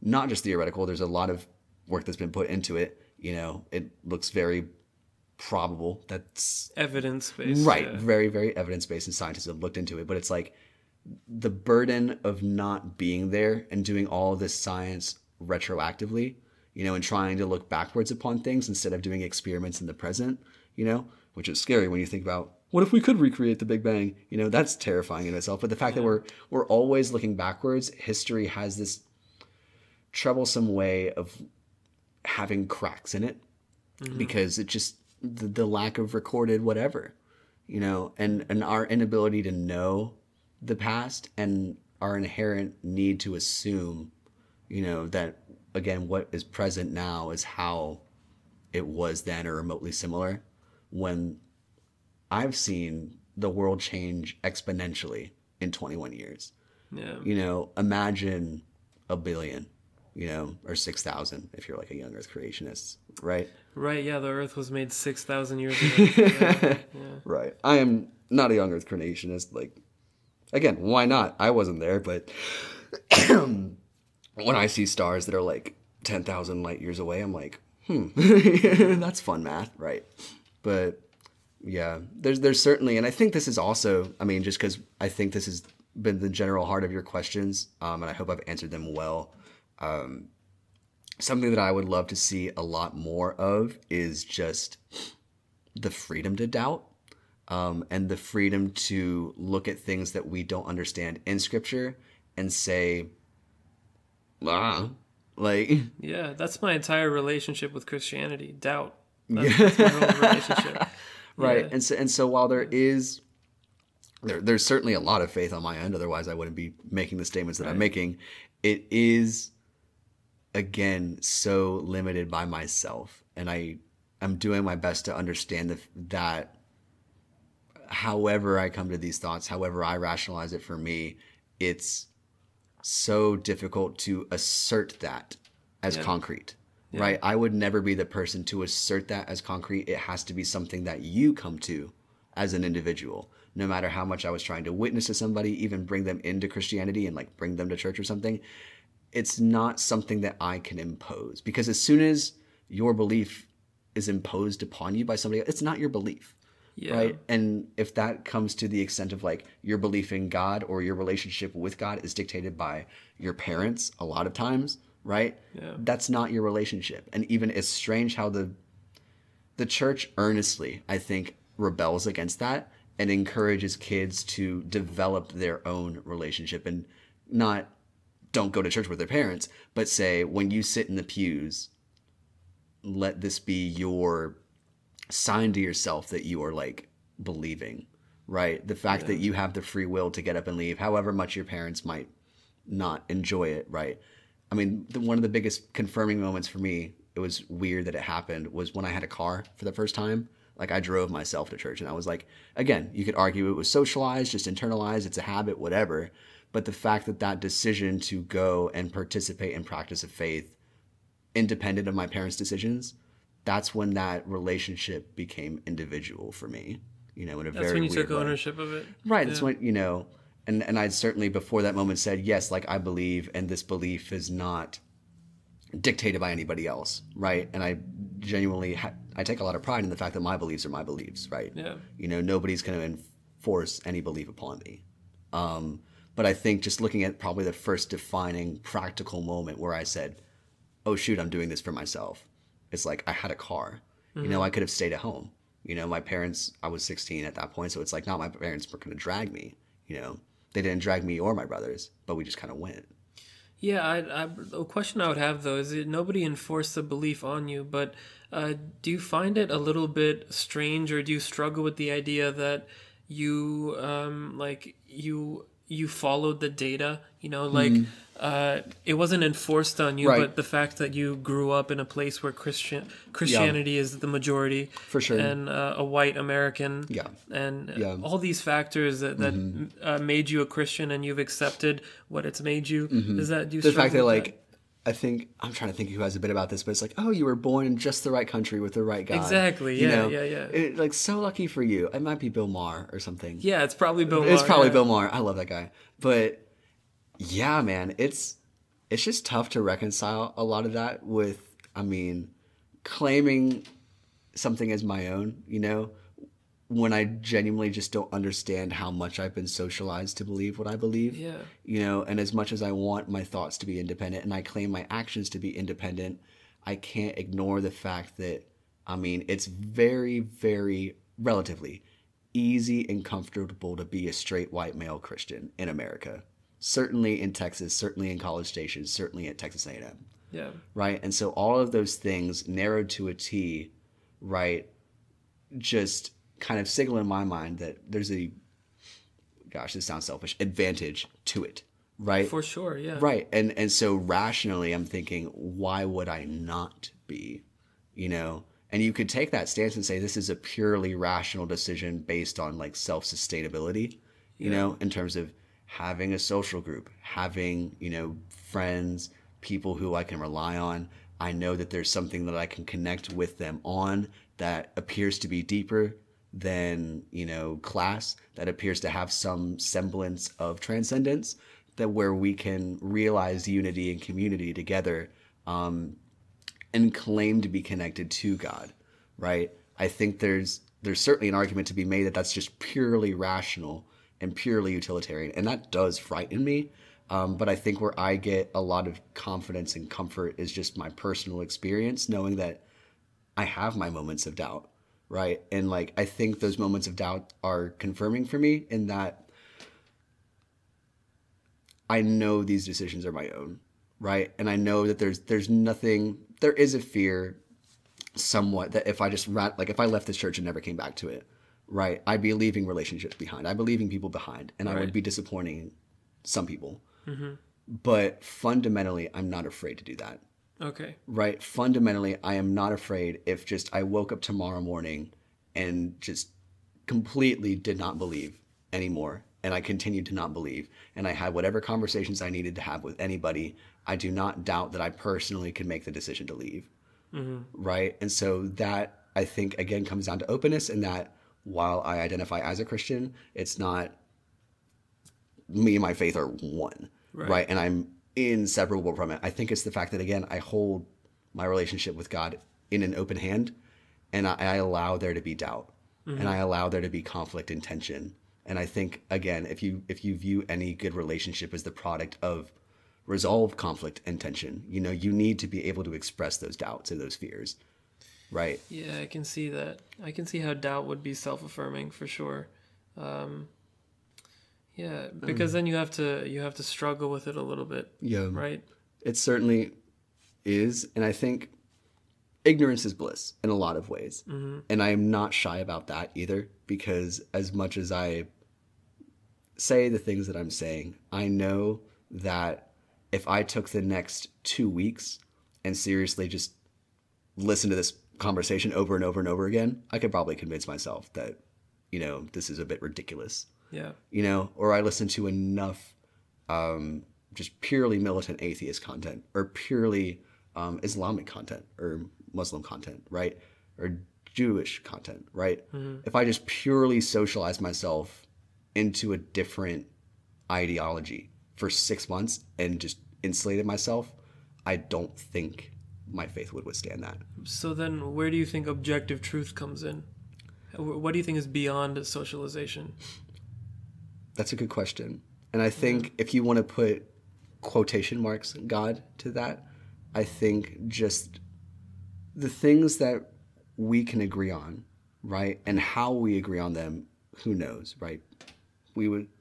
not just theoretical. There's a lot of work that's been put into it. You know, it looks very probable. That's evidence-based. Right. Yeah. Very, very evidence-based, and scientists have looked into it. But it's like the burden of not being there and doing all of this science retroactively, you know, and trying to look backwards upon things instead of doing experiments in the present, you know, which is scary when you think about what if we could recreate the Big Bang? You know, that's terrifying in itself. But the fact that we're always looking backwards, history has this troublesome way of having cracks in it because it just the lack of recorded whatever, you know, and our inability to know the past and our inherent need to assume, you know, that again, what is present now is how it was then or remotely similar, when I've seen the world change exponentially in 21 years. Yeah. You know, imagine a billion, you know, or 6,000 if you're like a young Earth creationist, right? Right, yeah, the Earth was made 6,000 years ago. Yeah. Right. I am not a young Earth creationist. Like, again, why not? I wasn't there, but when I see stars that are like 10,000 light years away, I'm like, that's fun math, right? But yeah, there's certainly, and I think this is also, I mean, just because I think this has been the general heart of your questions, and I hope I've answered them well. Something that I would love to see a lot more of is just the freedom to doubt, and the freedom to look at things that we don't understand in Scripture and say, like, yeah, that's my entire relationship with Christianity. Doubt. That's my whole relationship. Right. Yeah. And so while there's certainly a lot of faith on my end, otherwise I wouldn't be making the statements that I'm making. It is, again, so limited by myself, and I'm doing my best to understand that however I come to these thoughts, however I rationalize it for me, it's so difficult to assert that as concrete. Yeah. Right? I would never be the person to assert that as concrete. It has to be something that you come to as an individual. No matter how much I was trying to witness to somebody, even bring them into Christianity and like bring them to church or something, it's not something that I can impose. Because as soon as your belief is imposed upon you by somebody else, it's not your belief. Yeah. Right? And if that comes to the extent of like your belief in God or your relationship with God is dictated by your parents a lot of times, right? Yeah. That's not your relationship. And even it's strange how the church earnestly, I think, rebels against that and encourages kids to develop their own relationship and not don't go to church with their parents, but say, when you sit in the pews, let this be your sign to yourself that you are like believing, right? The fact that you have the free will to get up and leave, however much your parents might not enjoy it, right? I mean, one of the biggest confirming moments for me, it was weird that it happened, was when I had a car for the first time. Like, I drove myself to church, and I was like, again, you could argue it was socialized, just internalized, it's a habit, whatever. But the fact that that decision to go and participate in practice of faith, independent of my parents' decisions, that's when that relationship became individual for me, in a very weird way. That's when you took ownership of it. Right. That's when, and I'd certainly before that moment said, yes, like I believe, and this belief is not dictated by anybody else, right? And I genuinely, I take a lot of pride in the fact that my beliefs are my beliefs, right? Yeah. Nobody's going to enforce any belief upon me. But I think just looking at probably the first defining practical moment where I said, oh shoot, I'm doing this for myself. It's like I had a car. I could have stayed at home. My parents, I was 16 at that point, so it's like not my parents were going to drag me. They didn't drag me or my brothers, but we just kind of went. Yeah, the question I would have, though, is that nobody enforced the belief on you, but do you find it a little bit strange, or do you struggle with the idea that you, you followed the data, it wasn't enforced on you, right. But the fact that you grew up in a place where Christianity is the majority, for sure, and a white American, and all these factors that made you a Christian, and you've accepted what it's made you. Is that do you the fact that that? I think I'm trying to think who has a bit about this, but it's like, oh, you were born in just the right country with the right guy. Exactly. Yeah. Like, so lucky for you. It might be Bill Maher or something. Yeah, it's probably Bill Maher. It's probably Bill Maher. I love that guy. But yeah, man, it's just tough to reconcile a lot of that with, claiming something as my own, when I genuinely just don't understand how much I've been socialized to believe what I believe. Yeah. And as much as I want my thoughts to be independent and I claim my actions to be independent, I can't ignore the fact that, it's very, very relatively easy and comfortable to be a straight white male Christian in America. Certainly in Texas, certainly in College Station, certainly at Texas A&M. Yeah. Right? And so all of those things narrowed to a T, right, just kind of signal in my mind that there's this sounds selfish, advantage to it, right? For sure, yeah. Right. And so rationally I'm thinking, why would I not be, And you could take that stance and say this is a purely rational decision based on like self-sustainability, in terms of having a social group, having, friends, people who I can rely on. I know that there's something that I can connect with them on that appears to be deeper than, class, that appears to have some semblance of transcendence, that where we can realize unity and community together, and claim to be connected to God, right? I think there's certainly an argument to be made that that's just purely rational and purely utilitarian, and that does frighten me. But I think where I get a lot of confidence and comfort is just my personal experience, knowing that I have my moments of doubt, right? And like, I think those moments of doubt are confirming for me in that I know these decisions are my own, right? And I know that there's nothing, there is a fear somewhat that if I if I left this church and never came back to it, right, I'd be leaving relationships behind. I'd be leaving people behind, and I would be disappointing some people. But fundamentally, I'm not afraid to do that. Okay. Right. Fundamentally, I am not afraid if just I woke up tomorrow morning and just completely did not believe anymore. And I continued to not believe. And I had whatever conversations I needed to have with anybody. I do not doubt that I personally can make the decision to leave. Right. And so that, I think, again, comes down to openness, and that while I identify as a Christian, it's not me and my faith are one. Right. And I'm inseparable from it. I think it's the fact that, again, I hold my relationship with God in an open hand, and I allow there to be doubt, and I allow there to be conflict and tension. And I think, again, if you view any good relationship as the product of resolved conflict and tension, you need to be able to express those doubts and those fears. right? Yeah, I can see that. I can see how doubt would be self-affirming for sure. Yeah, because then you have to struggle with it a little bit, Yeah, right? it certainly is. And I think ignorance is bliss in a lot of ways. And I am not shy about that either, because as much as I say the things that I'm saying, I know that if I took the next 2 weeks and seriously just listened to this conversation over and over and over again, I could probably convince myself that, this is a bit ridiculous. Yeah. Or I listen to enough just purely militant atheist content, or purely Islamic content, or Muslim content, right? Or Jewish content, right? If I just purely socialize myself into a different ideology for 6 months and just insulated myself, I don't think my faith would withstand that. So then where do you think objective truth comes in? What do you think is beyond socialization? That's a good question. And I think if you want to put quotation marks, God, to that, I think just the things that we can agree on, right? And how we agree on them, who knows, right?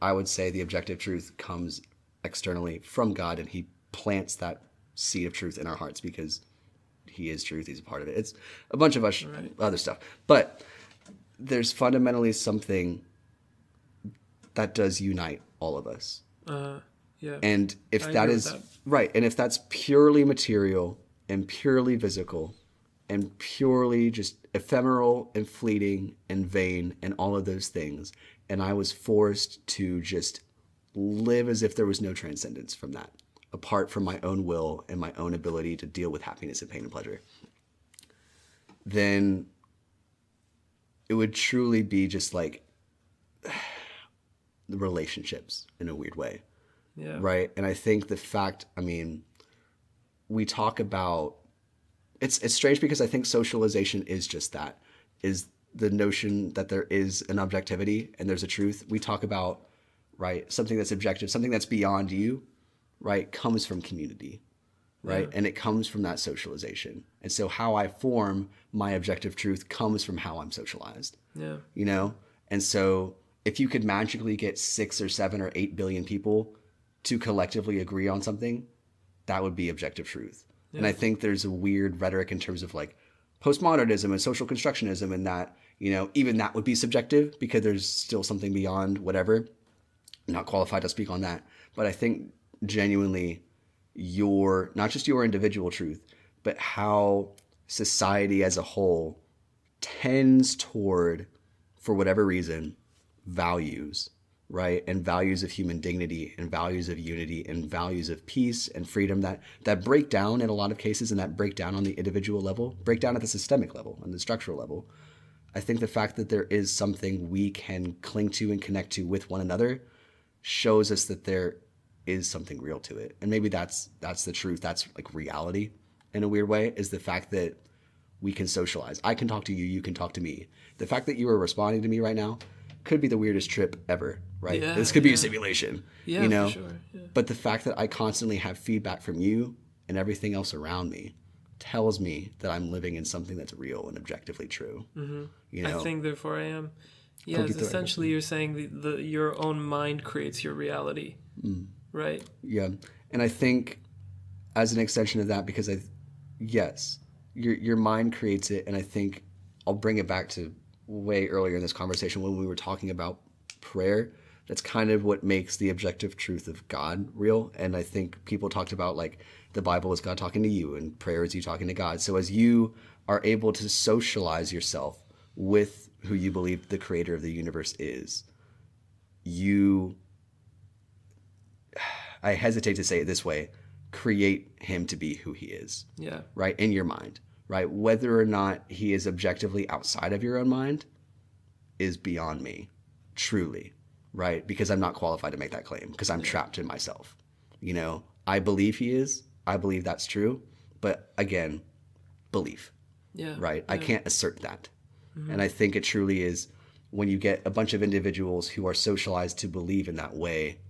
I would say the objective truth comes externally from God, and he plants that seed of truth in our hearts because he is truth. He's a part of it. It's a bunch of other stuff. But there's fundamentally something that does unite all of us. Yeah. And if I that agree is with that. right, and if that's purely material and purely physical and purely just ephemeral and fleeting and vain and all of those things, and I was forced to just live as if there was no transcendence from that, apart from my own will and my own ability to deal with happiness and pain and pleasure, then it would truly be just like the relationships in a weird way. Yeah. Right. And I think the fact, we talk about, it's strange because I think socialization is just that, is the notion that there is an objectivity and there's a truth. We talk about, right, something that's objective, something that's beyond you, right, comes from community, right? Yeah. And it comes from that socialization. And so how I form my objective truth comes from how I'm socialized, Yeah. And so if you could magically get 6 or 7 or 8 billion people to collectively agree on something, that would be objective truth. Yeah. And I think there's a weird rhetoric in terms of like postmodernism and social constructionism, and that, even that would be subjective because there's still something beyond whatever. I'm not qualified to speak on that. But I think genuinely not just your individual truth, but how society as a whole tends toward, for whatever reason, values, right? And values of human dignity and values of unity and values of peace and freedom that break down in a lot of cases, and that break down on the individual level, break down at the systemic level, on the structural level. I think the fact that there is something we can cling to and connect to with one another shows us that there is something real to it. And maybe that's the truth. That's like reality in a weird way, is the fact that we can socialize. I can talk to you, you can talk to me. The fact that you are responding to me right now could be the weirdest trip ever, right? Yeah, this could be a simulation, for sure. Yeah. But the fact that I constantly have feedback from you and everything else around me tells me that I'm living in something that's real and objectively true. Mm-hmm. I think therefore I am. Yeah, essentially you're saying your own mind creates your reality, right? Yeah, and I think as an extension of that, because yes, your mind creates it, and I think I'll bring it back to way earlier in this conversation when we were talking about prayer. That's kind of what makes the objective truth of God real. And I think people talked about like the Bible is God talking to you and prayer is you talking to God. So as you are able to socialize yourself with who you believe the creator of the universe is, I hesitate to say it this way, create him to be who he is. Yeah. Right? In your mind. Right? Whether or not he is objectively outside of your own mind is beyond me, truly, right? Because I'm not qualified to make that claim because I'm trapped in myself. I believe he is. I believe that's true. But again, belief, right? Yeah. I can't assert that. Mm-hmm. And I think it truly is when you get a bunch of individuals who are socialized to believe in that way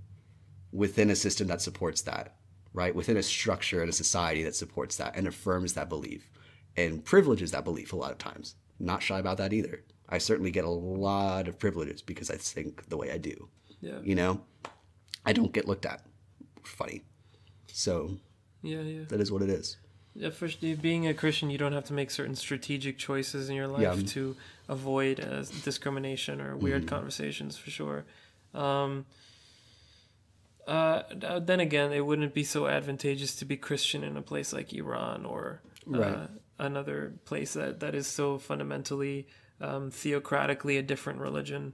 within a system that supports that, right? Within a structure and a society that supports that and affirms that belief. and privileges that belief a lot of times. Not shy about that either. I certainly get a lot of privileges because I think the way I do. Yeah. You know, I don't get looked at. Funny. So Yeah. that is what it is. Yeah, being a Christian, you don't have to make certain strategic choices in your life to avoid discrimination or weird conversations, for sure. Then again, it wouldn't be so advantageous to be Christian in a place like Iran or another place that is so fundamentally, theocratically a different religion.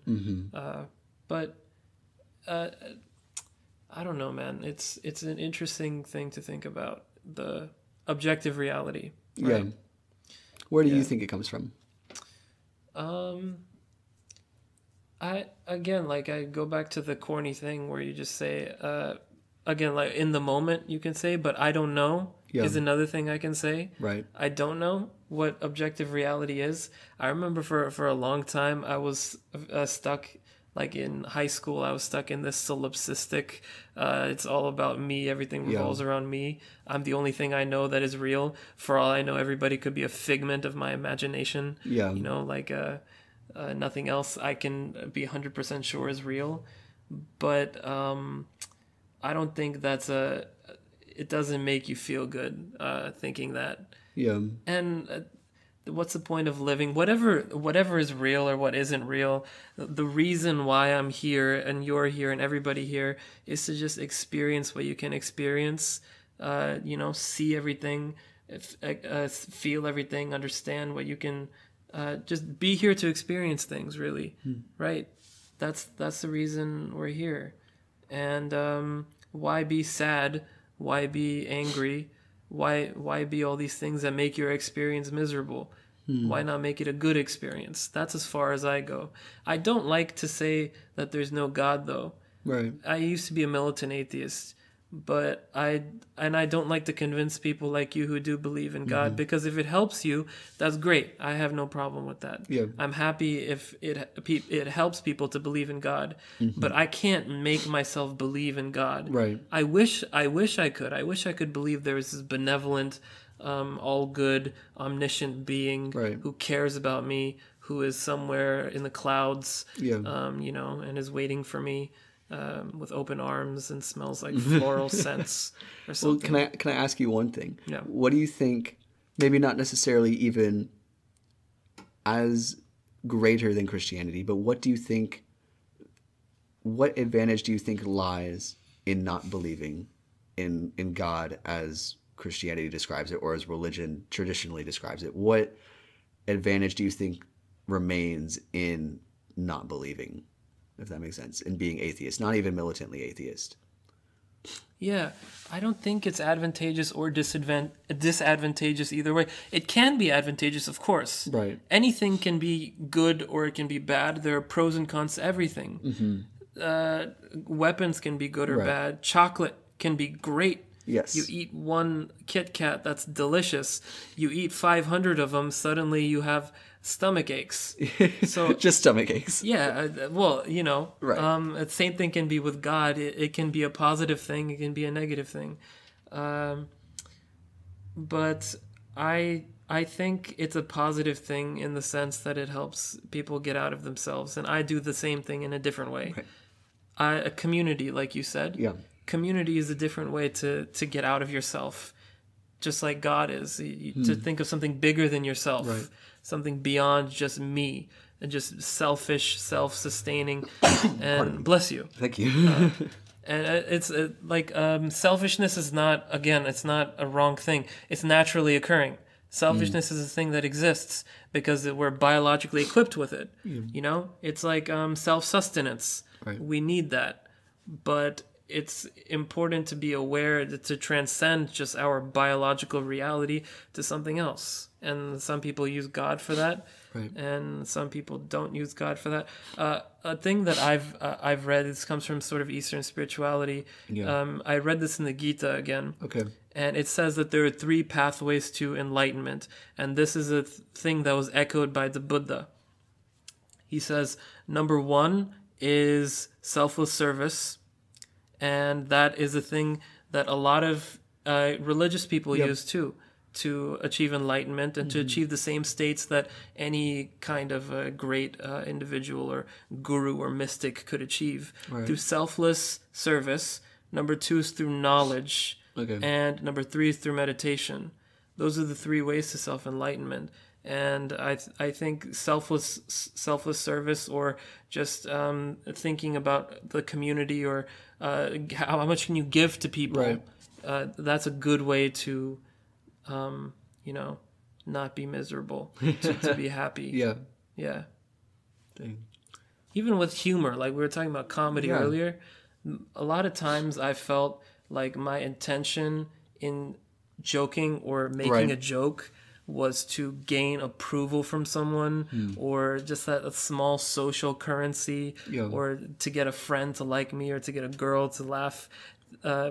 But I don't know, man. It's an interesting thing to think about, the objective reality. Right? Yeah. Where do you think it comes from? I go back to the corny thing where you just say, again, like in the moment you can say, but I don't know is another thing I can say. Right. I don't know what objective reality is. I remember for a long time I was stuck, like in high school, I was stuck in this solipsistic, it's all about me, everything revolves around me. I'm the only thing I know that is real. For all I know, everybody could be a figment of my imagination. Yeah. You know, like nothing else I can be 100% sure is real. But I don't think it doesn't make you feel good thinking that. Yeah. And what's the point of living? Whatever is real or what isn't real, the reason why I'm here and you're here and everybody here is to just experience what you can experience, see everything, feel everything, understand what you can, just be here to experience things, really. Right? That's the reason we're here. And why be sad? Why be angry? Why be all these things that make your experience miserable? Why not make it a good experience? That's as far as I go. I don't like to say that there's no God, though. Right. I used to be a militant atheist, but I don't like to convince people like you who do believe in God, because if it helps you, that's great. I have no problem with that. Yeah. I'm happy if it helps people to believe in God, but I can't make myself believe in God. Right. I wish I could. I wish I could believe there is this benevolent, all good, omniscient being who cares about me, who is somewhere in the clouds, and is waiting for me. With open arms and smells like floral scents or something. Well, can I ask you one thing? Yeah. What do you think, maybe not necessarily even as greater than Christianity, but what advantage do you think lies in not believing in God as Christianity describes it, or as religion traditionally describes it? What advantage do you think remains in not believing, if that makes sense, in being atheist, not even militantly atheist? Yeah, I don't think it's advantageous or disadvantageous either way. It can be advantageous, of course. Right. Anything can be good or it can be bad. There are pros and cons to everything. Weapons can be good or bad. Chocolate can be great. Yes. You eat one Kit Kat, that's delicious. You eat 500 of them, suddenly you have stomach aches. So just stomach aches. Yeah, well, right. The same thing can be with God. It can be a positive thing. It can be a negative thing. But I think it's a positive thing in the sense that it helps people get out of themselves, and I do the same thing in a different way. Right. A community, like you said. Yeah. Community is a different way to get out of yourself, just like God is. To think of something bigger than yourself, right. Something beyond just me, and just selfish, self-sustaining, and bless you. Thank you. And it's selfishness is not, again, it's not a wrong thing. It's naturally occurring. Selfishness is a thing that exists because we're biologically equipped with it. It's like self-sustenance. Right. We need that. But it's important to be aware to transcend just our biological reality to something else. And some people use God for that, right. And some people don't use God for that. A thing that I've read, this comes from sort of Eastern spirituality. Yeah. I read this in the Gita again. Okay. And it says that there are 3 pathways to enlightenment. And this is a thing that was echoed by the Buddha. He says, number 1 is selfless service. And that is a thing that a lot of religious people use too. to achieve enlightenment and to achieve the same states that any kind of a great individual or guru or mystic could achieve through selfless service. Number 2 is through knowledge. Okay. And number 3 is through meditation. Those are the 3 ways to self-enlightenment. And I think selfless service, or just thinking about the community, or how much can you give to people, Right. That's a good way to, not be miserable, to be happy. Yeah. Yeah. Dang. Even with humor, like we were talking about comedy earlier, a lot of times I felt like my intention in joking or making a joke was to gain approval from someone, or just that a small social currency, or to get a friend to like me, or to get a girl to laugh,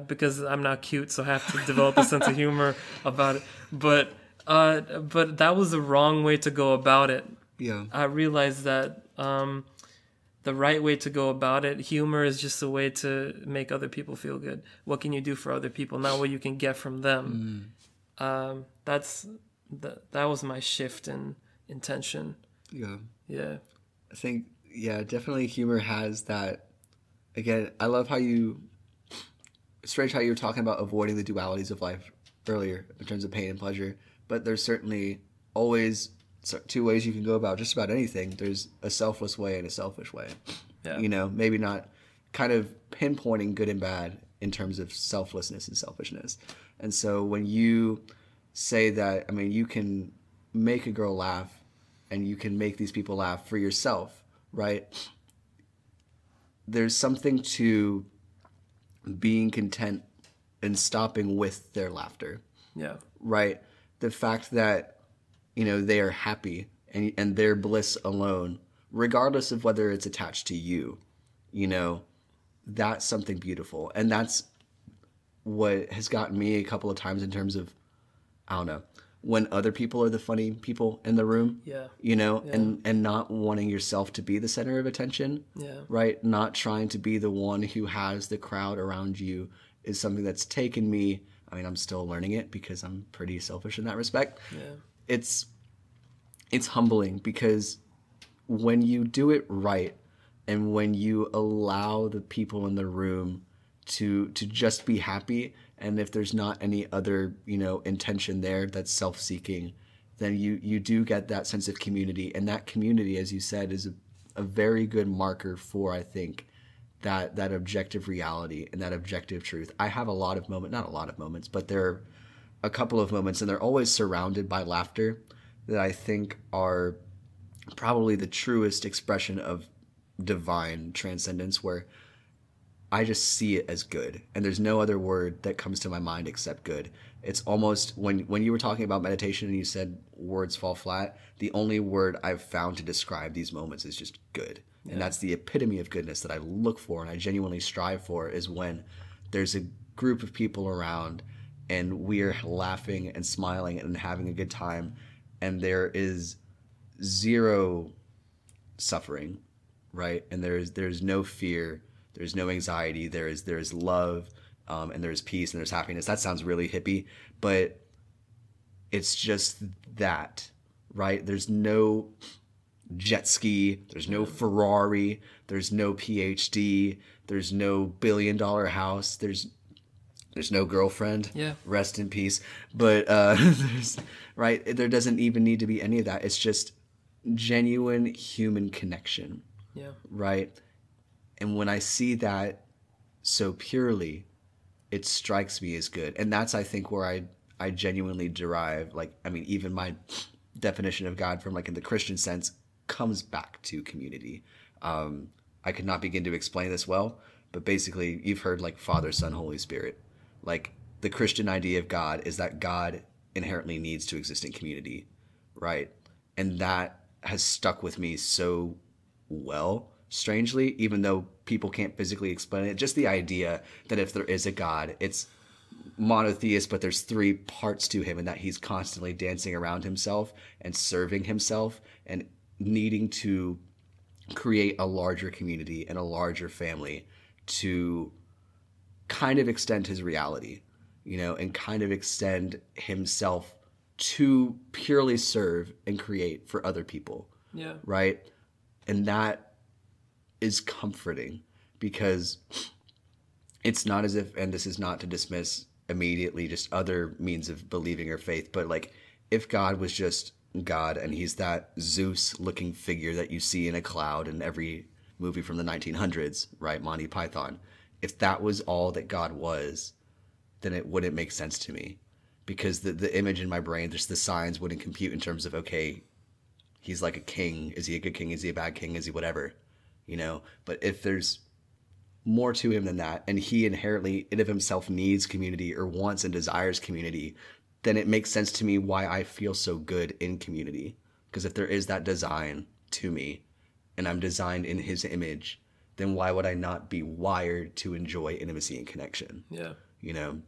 because I'm not cute, so I have to develop a sense of humor about it. But that was the wrong way to go about it. Yeah. I realized that the right way to go about it, humor is just a way to make other people feel good. What can you do for other people, not what you can get from them? That was my shift in intention. Yeah. Yeah. I think, definitely humor has that. Again, I love how it's strange how you were talking about avoiding the dualities of life earlier in terms of pain and pleasure, but there's certainly always 2 ways you can go about just about anything. There's a selfless way and a selfish way. Yeah. Maybe not kind of pinpointing good and bad in terms of selflessness and selfishness. And so when you say that, you can make a girl laugh and you can make these people laugh for yourself, right? There's something to being content and stopping with their laughter. Yeah. Right? The fact that, they are happy and their bliss alone, regardless of whether it's attached to you, that's something beautiful. And that's what has gotten me a couple of times in terms of, I don't know, when other people are the funny people in the room, and not wanting yourself to be the center of attention, right? Not trying to be the one who has the crowd around you is something that's taken me. I'm still learning it because I'm pretty selfish in that respect. Yeah. It's humbling because when you do it right and when you allow the people in the room to just be happy, and if there's not any other, intention there that's self-seeking, then you do get that sense of community. And that community, as you said, is a very good marker for, I think, that objective reality and that objective truth. I have not a lot of moments, but there are a couple of moments, and they're always surrounded by laughter, that I think are probably the truest expression of divine transcendence, where I just see it as good, and there's no other word that comes to my mind except good. It's almost, when you were talking about meditation and you said words fall flat, the only word I've found to describe these moments is just good. Yeah. And that's the epitome of goodness that I look for and I genuinely strive for, is when there's a group of people around and we're laughing and smiling and having a good time, and there is zero suffering, right? And there's no fear. There's no anxiety. There is love, and there's peace, and there's happiness. That sounds really hippie, but it's just that, right? There's no jet ski. There's no Ferrari. There's no PhD. There's no billion-dollar house. There's no girlfriend. Yeah. Rest in peace. But there doesn't even need to be any of that. It's just genuine human connection. Yeah. Right? And when I see that so purely, it strikes me as good. And that's, I think, where I genuinely derive, even my definition of God from, in the Christian sense, comes back to community. I could not begin to explain this well, but basically, you've heard, Father, Son, Holy Spirit. The Christian idea of God is that God inherently needs to exist in community, right? And that has stuck with me so well, strangely, even though people can't physically explain it. Just the idea that if there is a God, it's monotheist, but there's 3 parts to him, and that he's constantly dancing around himself and serving himself and needing to create a larger community and a larger family to kind of extend his reality, and kind of extend himself to purely serve and create for other people. Yeah. Right? And that is comforting because it's not as if, and this is not to dismiss immediately just other means of believing or faith, but like if God was just God and he's that Zeus looking figure that you see in a cloud in every movie from the 1900s, right? Monty Python. If that was all that God was, then it wouldn't make sense to me because the image in my brain, just the signs wouldn't compute in terms of, okay, he's like a king. Is he a good king? Is he a bad king? Is he whatever? You know, but if there's more to him than that, and he inherently in of himself needs community or wants and desires community, then it makes sense to me why I feel so good in community. Because if there is that design to me and I'm designed in his image, then why would I not be wired to enjoy intimacy and connection? Yeah. You know?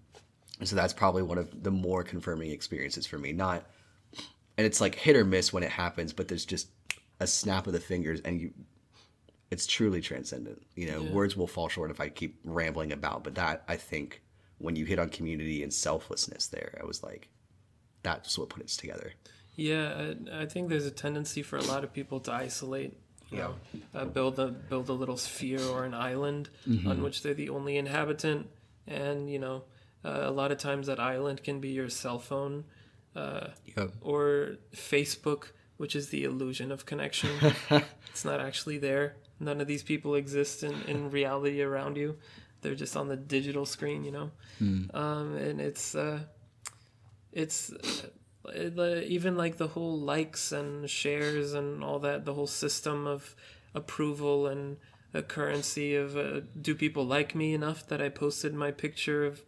And so that's probably one of the more confirming experiences for me. And it's like hit or miss when it happens, but there's just a snap of the fingers and it's truly transcendent. You know, words will fall short if I keep rambling about, but that, I think, when you hit on community and selflessness there, I was like, that's what put us together. Yeah, I think there's a tendency for a lot of people to isolate, you know, build a little sphere or an island on which they're the only inhabitant. And, you know, a lot of times that island can be your cell phone or Facebook, which is the illusion of connection. It's not actually there. None of these people exist in reality around you. They're just on the digital screen, you know. And it's even like the whole likes and shares and all that, the whole system of approval and a currency of do people like me enough that I posted my picture of,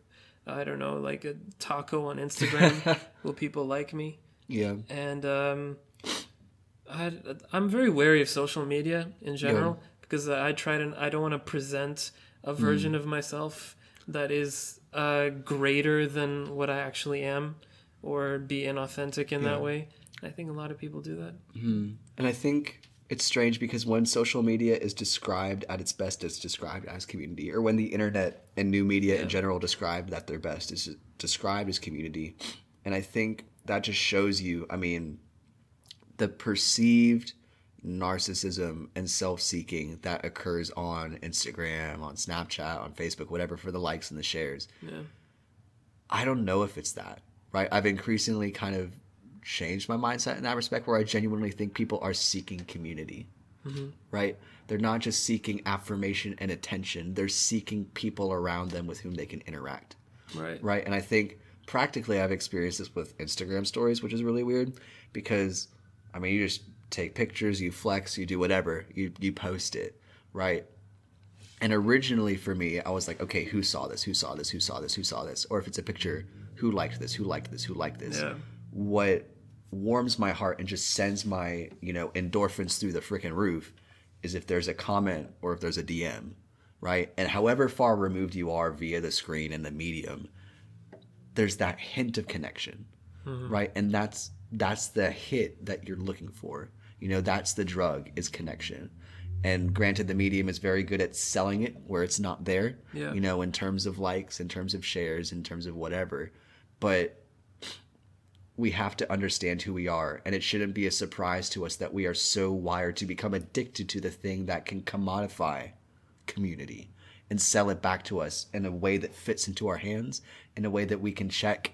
I don't know, like a taco on Instagram? Will people like me? Yeah. And I'm very wary of social media in general because I don't want to present a version of myself that is greater than what I actually am or be inauthentic in that way. I think a lot of people do that. And I think it's strange because when social media is described at its best, it's described as community. Or when the internet and new media in general described at their best, is described as community. And I think that just shows you, I mean, the perceived narcissism and self-seeking that occurs on Instagram, on Snapchat, on Facebook, whatever, for the likes and the shares. Yeah. I don't know if it's that, right? I've increasingly kind of changed my mindset in that respect where I genuinely think people are seeking community, right? They're not just seeking affirmation and attention. They're seeking people around them with whom they can interact, right? And I think practically I've experienced this with Instagram stories, which is really weird because, I mean, you just take pictures, you flex, you do whatever, you post it, right? And originally for me, I was like, okay, who saw this? Who saw this? Who saw this? Who saw this? Or if it's a picture, who liked this? Who liked this? Who liked this? Yeah. What warms my heart and just sends my, you know, endorphins through the freaking roof is if there's a comment or if there's a DM, right? And however far removed you are via the screen and the medium, there's that hint of connection, right? And that's the hit that you're looking for. You know, that's the drug, is connection. And granted, the medium is very good at selling it where it's not there, you know, in terms of likes, in terms of shares, in terms of whatever. But we have to understand who we are. And it shouldn't be a surprise to us that we are so wired to become addicted to the thing that can commodify community and sell it back to us in a way that fits into our hands, in a way that we can check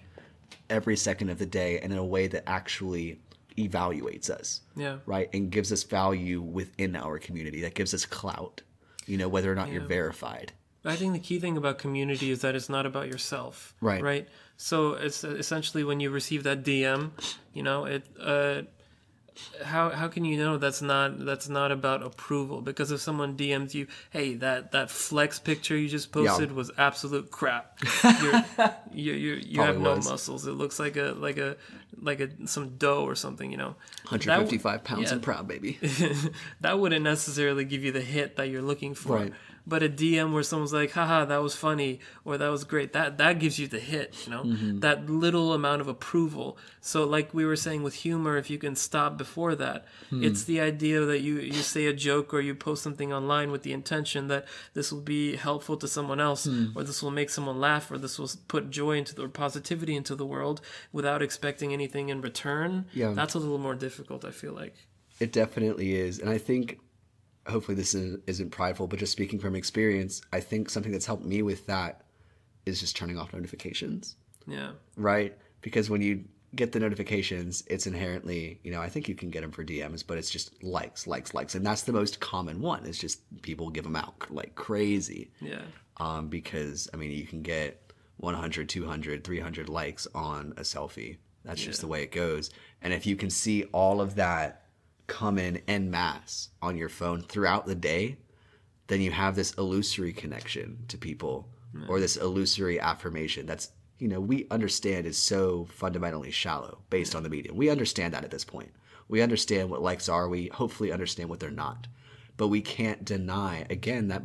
every second of the day, and in a way that actually evaluates us, right? And gives us value within our community, that gives us clout, you know, whether or not you're verified. I think the key thing about community is that it's not about yourself, right? So it's essentially when you receive that DM, you know, how can you know that's not about approval? Because if someone DMs you, hey, that flex picture you just posted was absolute crap. You have no muscles. It looks like some dough or something, you know. 155 pounds and proud, baby. That wouldn't necessarily give you the hit that you're looking for. Right. But a DM where someone's like, haha, that was funny, or that was great, that gives you the hit, you know, that little amount of approval. So like we were saying with humor, if you can stop before that, it's the idea that you say a joke or you post something online with the intention that this will be helpful to someone else, or this will make someone laugh, or this will put joy into or positivity into the world without expecting anything in return. Yeah. That's a little more difficult, I feel like. It definitely is. And I think, hopefully this isn't prideful, but just speaking from experience, I think something that's helped me with that is just turning off notifications. Yeah. Right? Because when you get the notifications, it's inherently, you know, I think you can get them for DMs, but it's just likes. And that's the most common one. It's just people give them out like crazy. Yeah. Because, I mean, you can get 100, 200, 300 likes on a selfie. That's just the way it goes. And if you can see all of that come in en masse on your phone throughout the day, then you have this illusory connection to people, or this illusory affirmation that's, you know, we understand is so fundamentally shallow based on the medium. We understand that at this point. We understand what likes are. We hopefully understand what they're not. But we can't deny, again, that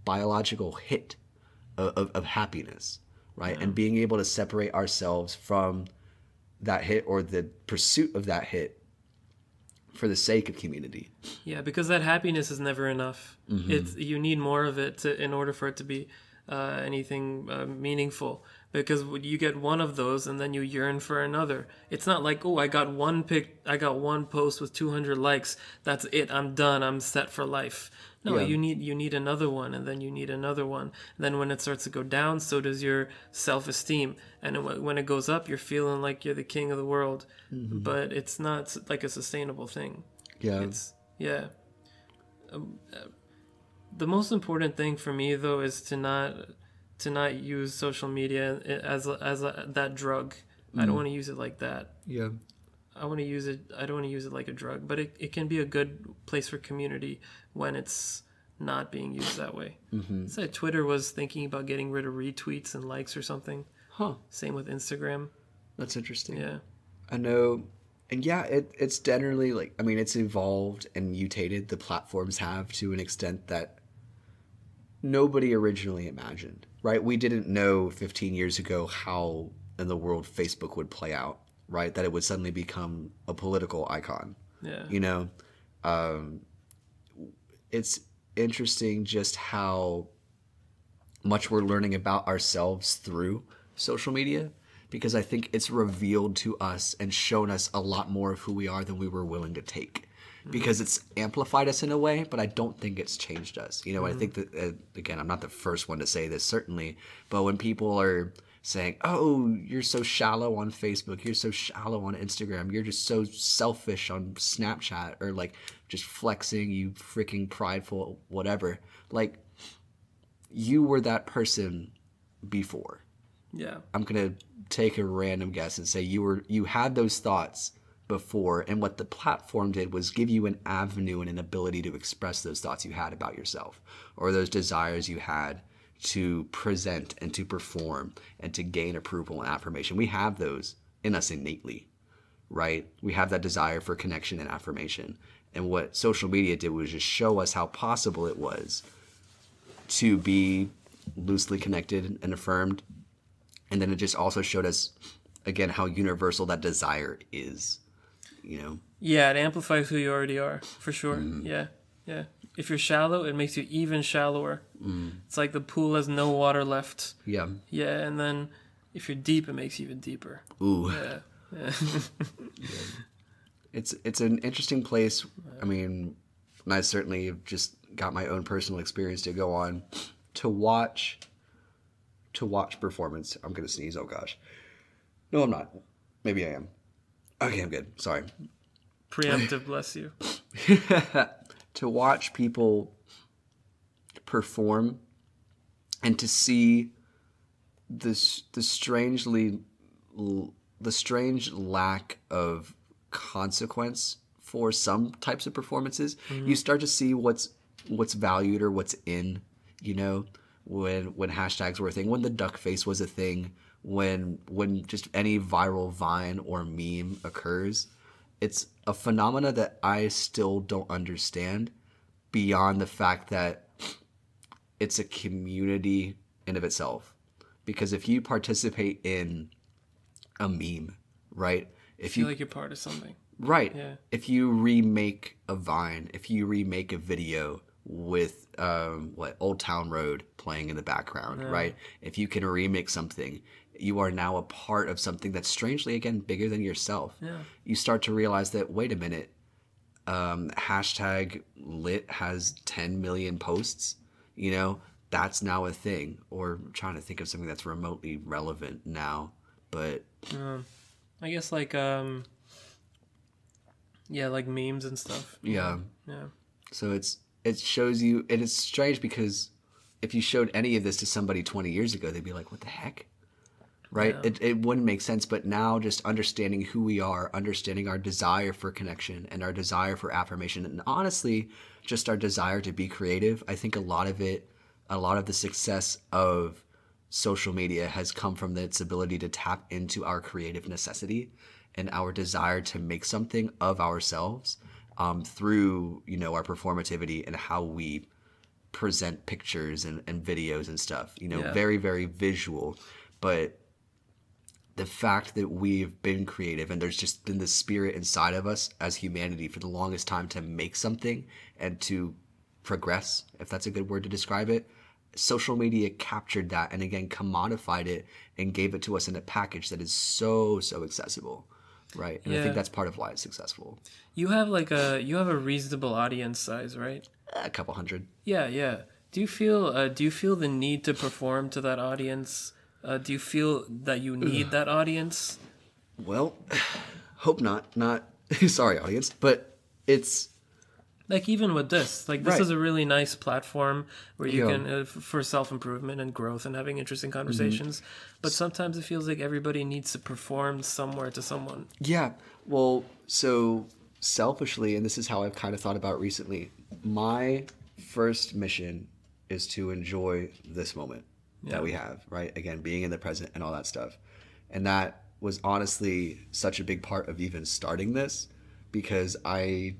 biological hit of happiness, right? And being able to separate ourselves from that hit or the pursuit of that hit for the sake of community. Yeah, because that happiness is never enough. You need more of it in order for it to be anything meaningful. Because you get one of those and then you yearn for another. It's not like, oh, I got one post with 200 likes. That's it. I'm done. I'm set for life. No, you need another one, and then you need another one. And then when it starts to go down, so does your self-esteem. And when it goes up, you're feeling like you're the king of the world. But it's not like a sustainable thing. Yeah. The most important thing for me, though, is to not use social media as that drug. I don't want to use it like that. Yeah. I don't want to use it like a drug, but it can be a good place for community when it's not being used that way. So Twitter was thinking about getting rid of retweets and likes or something. Same with Instagram. That's interesting. Yeah. I know. And yeah, it's generally like, I mean, it's evolved and mutated. The platforms have to an extent that nobody originally imagined, right? We didn't know 15 years ago how in the world Facebook would play out, right? That it would suddenly become a political icon. Yeah. You know, it's interesting just how much we're learning about ourselves through social media, because I think it's revealed to us and shown us a lot more of who we are than we were willing to take. Because it's amplified us in a way, but I don't think it's changed us. You know, I think that, again, I'm not the first one to say this, certainly, but when people are saying, oh, you're so shallow on Facebook, you're so shallow on Instagram, you're just so selfish on Snapchat, or like just flexing, you freaking prideful, whatever. Like, you were that person before. Yeah. I'm going to take a random guess and say you had those thoughts before, and what the platform did was give you an avenue and an ability to express those thoughts you had about yourself, or those desires you had to present and to perform and to gain approval and affirmation. We have those in us innately, right? We have that desire for connection and affirmation. And what social media did was just show us how possible it was to be loosely connected and affirmed. And then it just also showed us, again, how universal that desire is. You know? Yeah, it amplifies who you already are, for sure. Yeah. If you're shallow, it makes you even shallower. It's like the pool has no water left. Yeah. Yeah, and then if you're deep, it makes you even deeper. Ooh. Yeah. It's an interesting place. I mean, and I certainly have just got my own personal experience to go on to watch performance. I'm gonna sneeze. Oh gosh. No, I'm not. Maybe I am. Okay, I'm good. Sorry. Preemptive, bless you. To watch people perform and to see the strange lack of consequence for some types of performances. You start to see what's valued or what's in, you know, when hashtags were a thing, when the duck face was a thing, when just any viral Vine or meme occurs. It's a phenomena that I still don't understand, beyond the fact that it's a community in of itself. Because if you participate in a meme, right? If you feel like you're part of something. Right. Yeah. If you remake a Vine, if you remake a video with Old Town Road playing in the background, right? If you can remix something, you are now a part of something that's strangely, again, bigger than yourself. Yeah. You start to realize that, wait a minute, hashtag lit has 10 million posts, you know, that's now a thing. Or I'm trying to think of something that's remotely relevant now, but I guess like like memes and stuff. Yeah. Yeah. So it shows you, and it's strange because if you showed any of this to somebody 20 years ago, they'd be like, what the heck? Right? Yeah. It wouldn't make sense. But now just understanding who we are, understanding our desire for connection and our desire for affirmation, and honestly, just our desire to be creative. I think a lot of the success of social media has come from its ability to tap into our creative necessity and our desire to make something of ourselves through, you know, our performativity and how we present pictures and videos and stuff, you know, very, very visual. But the fact that we've been creative and there's just been the spirit inside of us as humanity for the longest time to make something and to progress, if that's a good word to describe it, social media captured that and again commodified it and gave it to us in a package that is so accessible, right? And I think that's part of why it's successful. You have a reasonable audience size, right? A couple hundred. Yeah. Do you feel the need to perform to that audience? Do you feel that you need that audience? Well, hope not. Not sorry, audience, but it's like even with this, like this right. is a really nice platform where you can for self-improvement and growth and having interesting conversations. But sometimes it feels like everybody needs to perform somewhere to someone. Yeah. Well, so selfishly, and this is how I've kind of thought about recently, my first mission is to enjoy this moment that we have, right? Again, being in the present and all that stuff. And that was honestly such a big part of even starting this because I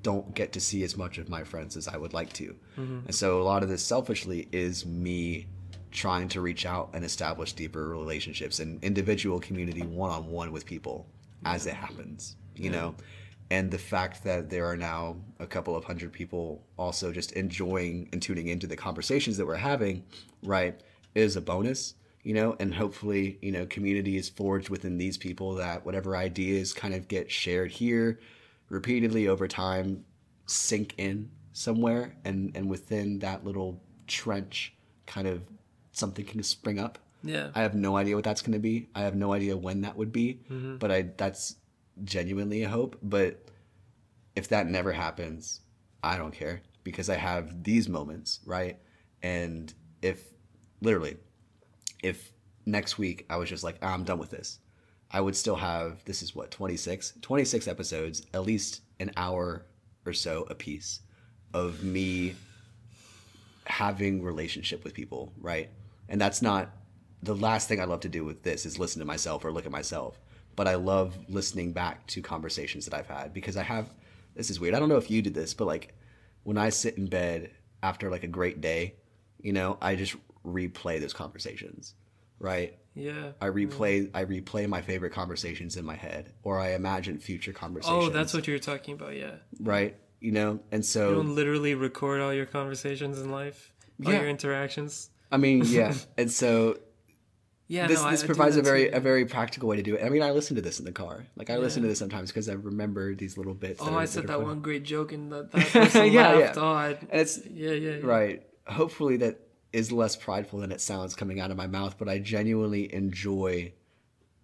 don't get to see as much of my friends as I would like to. And so a lot of this selfishly is me trying to reach out and establish deeper relationships and individual community one-on-one with people as it happens, you know? And the fact that there are now a couple of hundred people also just enjoying and tuning into the conversations that we're having, right, is a bonus, you know, and hopefully, you know, community is forged within these people that whatever ideas kind of get shared here repeatedly over time sink in somewhere and within that little trench kind of something can spring up. Yeah. I have no idea what that's going to be. I have no idea when that would be, but that's genuinely a hope. But if that never happens, I don't care because I have these moments, right? And if next week I was just like, I'm done with this, I would still have, this is what, 26 episodes, at least an hour or so a piece of me having relationship with people, right? And that's not the last thing I love to do with this is listen to myself or look at myself. But I love listening back to conversations that I've had because this is weird. I don't know if you did this, but like when I sit in bed after like a great day, you know, I just replay those conversations, right? Yeah. I replay my favorite conversations in my head, or I imagine future conversations. Oh, that's what you're talking about, yeah. Right? You know, and so you don't literally record all your conversations in life, all your interactions. I mean, yeah, and so this provides a very practical way to do it. I mean, I listen to this in the car. Like I listen to this sometimes because I remember these little bits. I said that one great joke and that person laughed. And it's right. Hopefully that is less prideful than it sounds coming out of my mouth, but I genuinely enjoy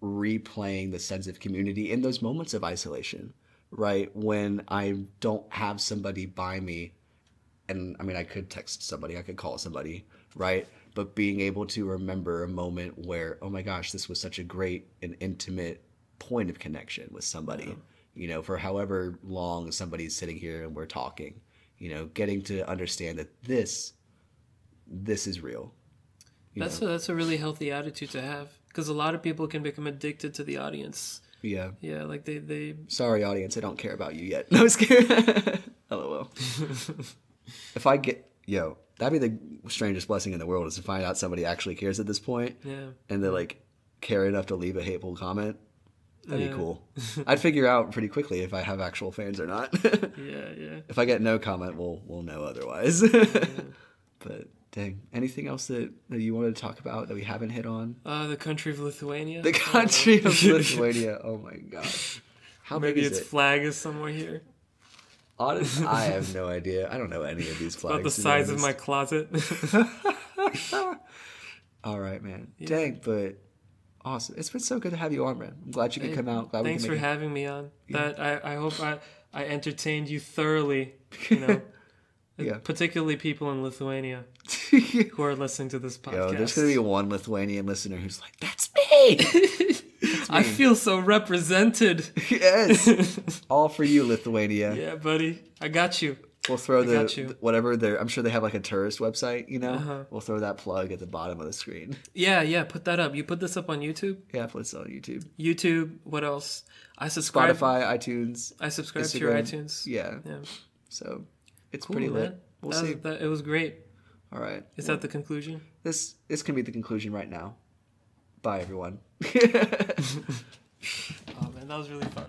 replaying the sense of community in those moments of isolation, right? When I don't have somebody by me, and I mean, I could text somebody, I could call somebody, right? But being able to remember a moment where, oh my gosh, this was such a great and intimate point of connection with somebody, you know, for however long somebody's sitting here and we're talking, you know, getting to understand that this is real. That's a really healthy attitude to have because a lot of people can become addicted to the audience. Yeah, like they. Sorry, audience, I don't care about you yet. No, I'm scared. LOL. yo, that'd be the strangest blessing in the world is to find out somebody actually cares at this point. Yeah. And they like care enough to leave a hateful comment. That'd be Yeah. cool. I'd figure out pretty quickly if I have actual fans or not. Yeah. If I get no comment, we'll know otherwise. But dang, anything else that you wanted to talk about that we haven't hit on? The country of Lithuania. The country of Lithuania. Oh my gosh. How Maybe big is its it? flag is somewhere here. Honestly, I have no idea. I don't know any of these flags. About the size of my closet. All right, man. Yeah. Dang, but awesome. It's been so good to have you on, man. I'm glad you could come out. Glad Thanks we for could make having me on. That I hope I entertained you thoroughly. You know, Yeah. particularly people in Lithuania it. who are listening to this podcast. Yo, there's gonna be one Lithuanian listener who's like, "That's me." I feel so represented. Yes, all for you, Lithuania. Yeah, buddy, I got you. We'll throw got you. whatever they're. I'm sure they have like a tourist website. You know, Uh-huh. we'll throw that plug at the bottom of the screen. Yeah, put that up. You put this up on YouTube? Yeah, put it on YouTube, YouTube, what else? I subscribe. Spotify, iTunes. I subscribe to your Instagram. iTunes. Yeah, Yeah. so it's Cool, pretty lit. man. We'll see. It was great. All right. Is that the conclusion? This can be the conclusion right now. Bye, everyone. Oh man, that was really fun.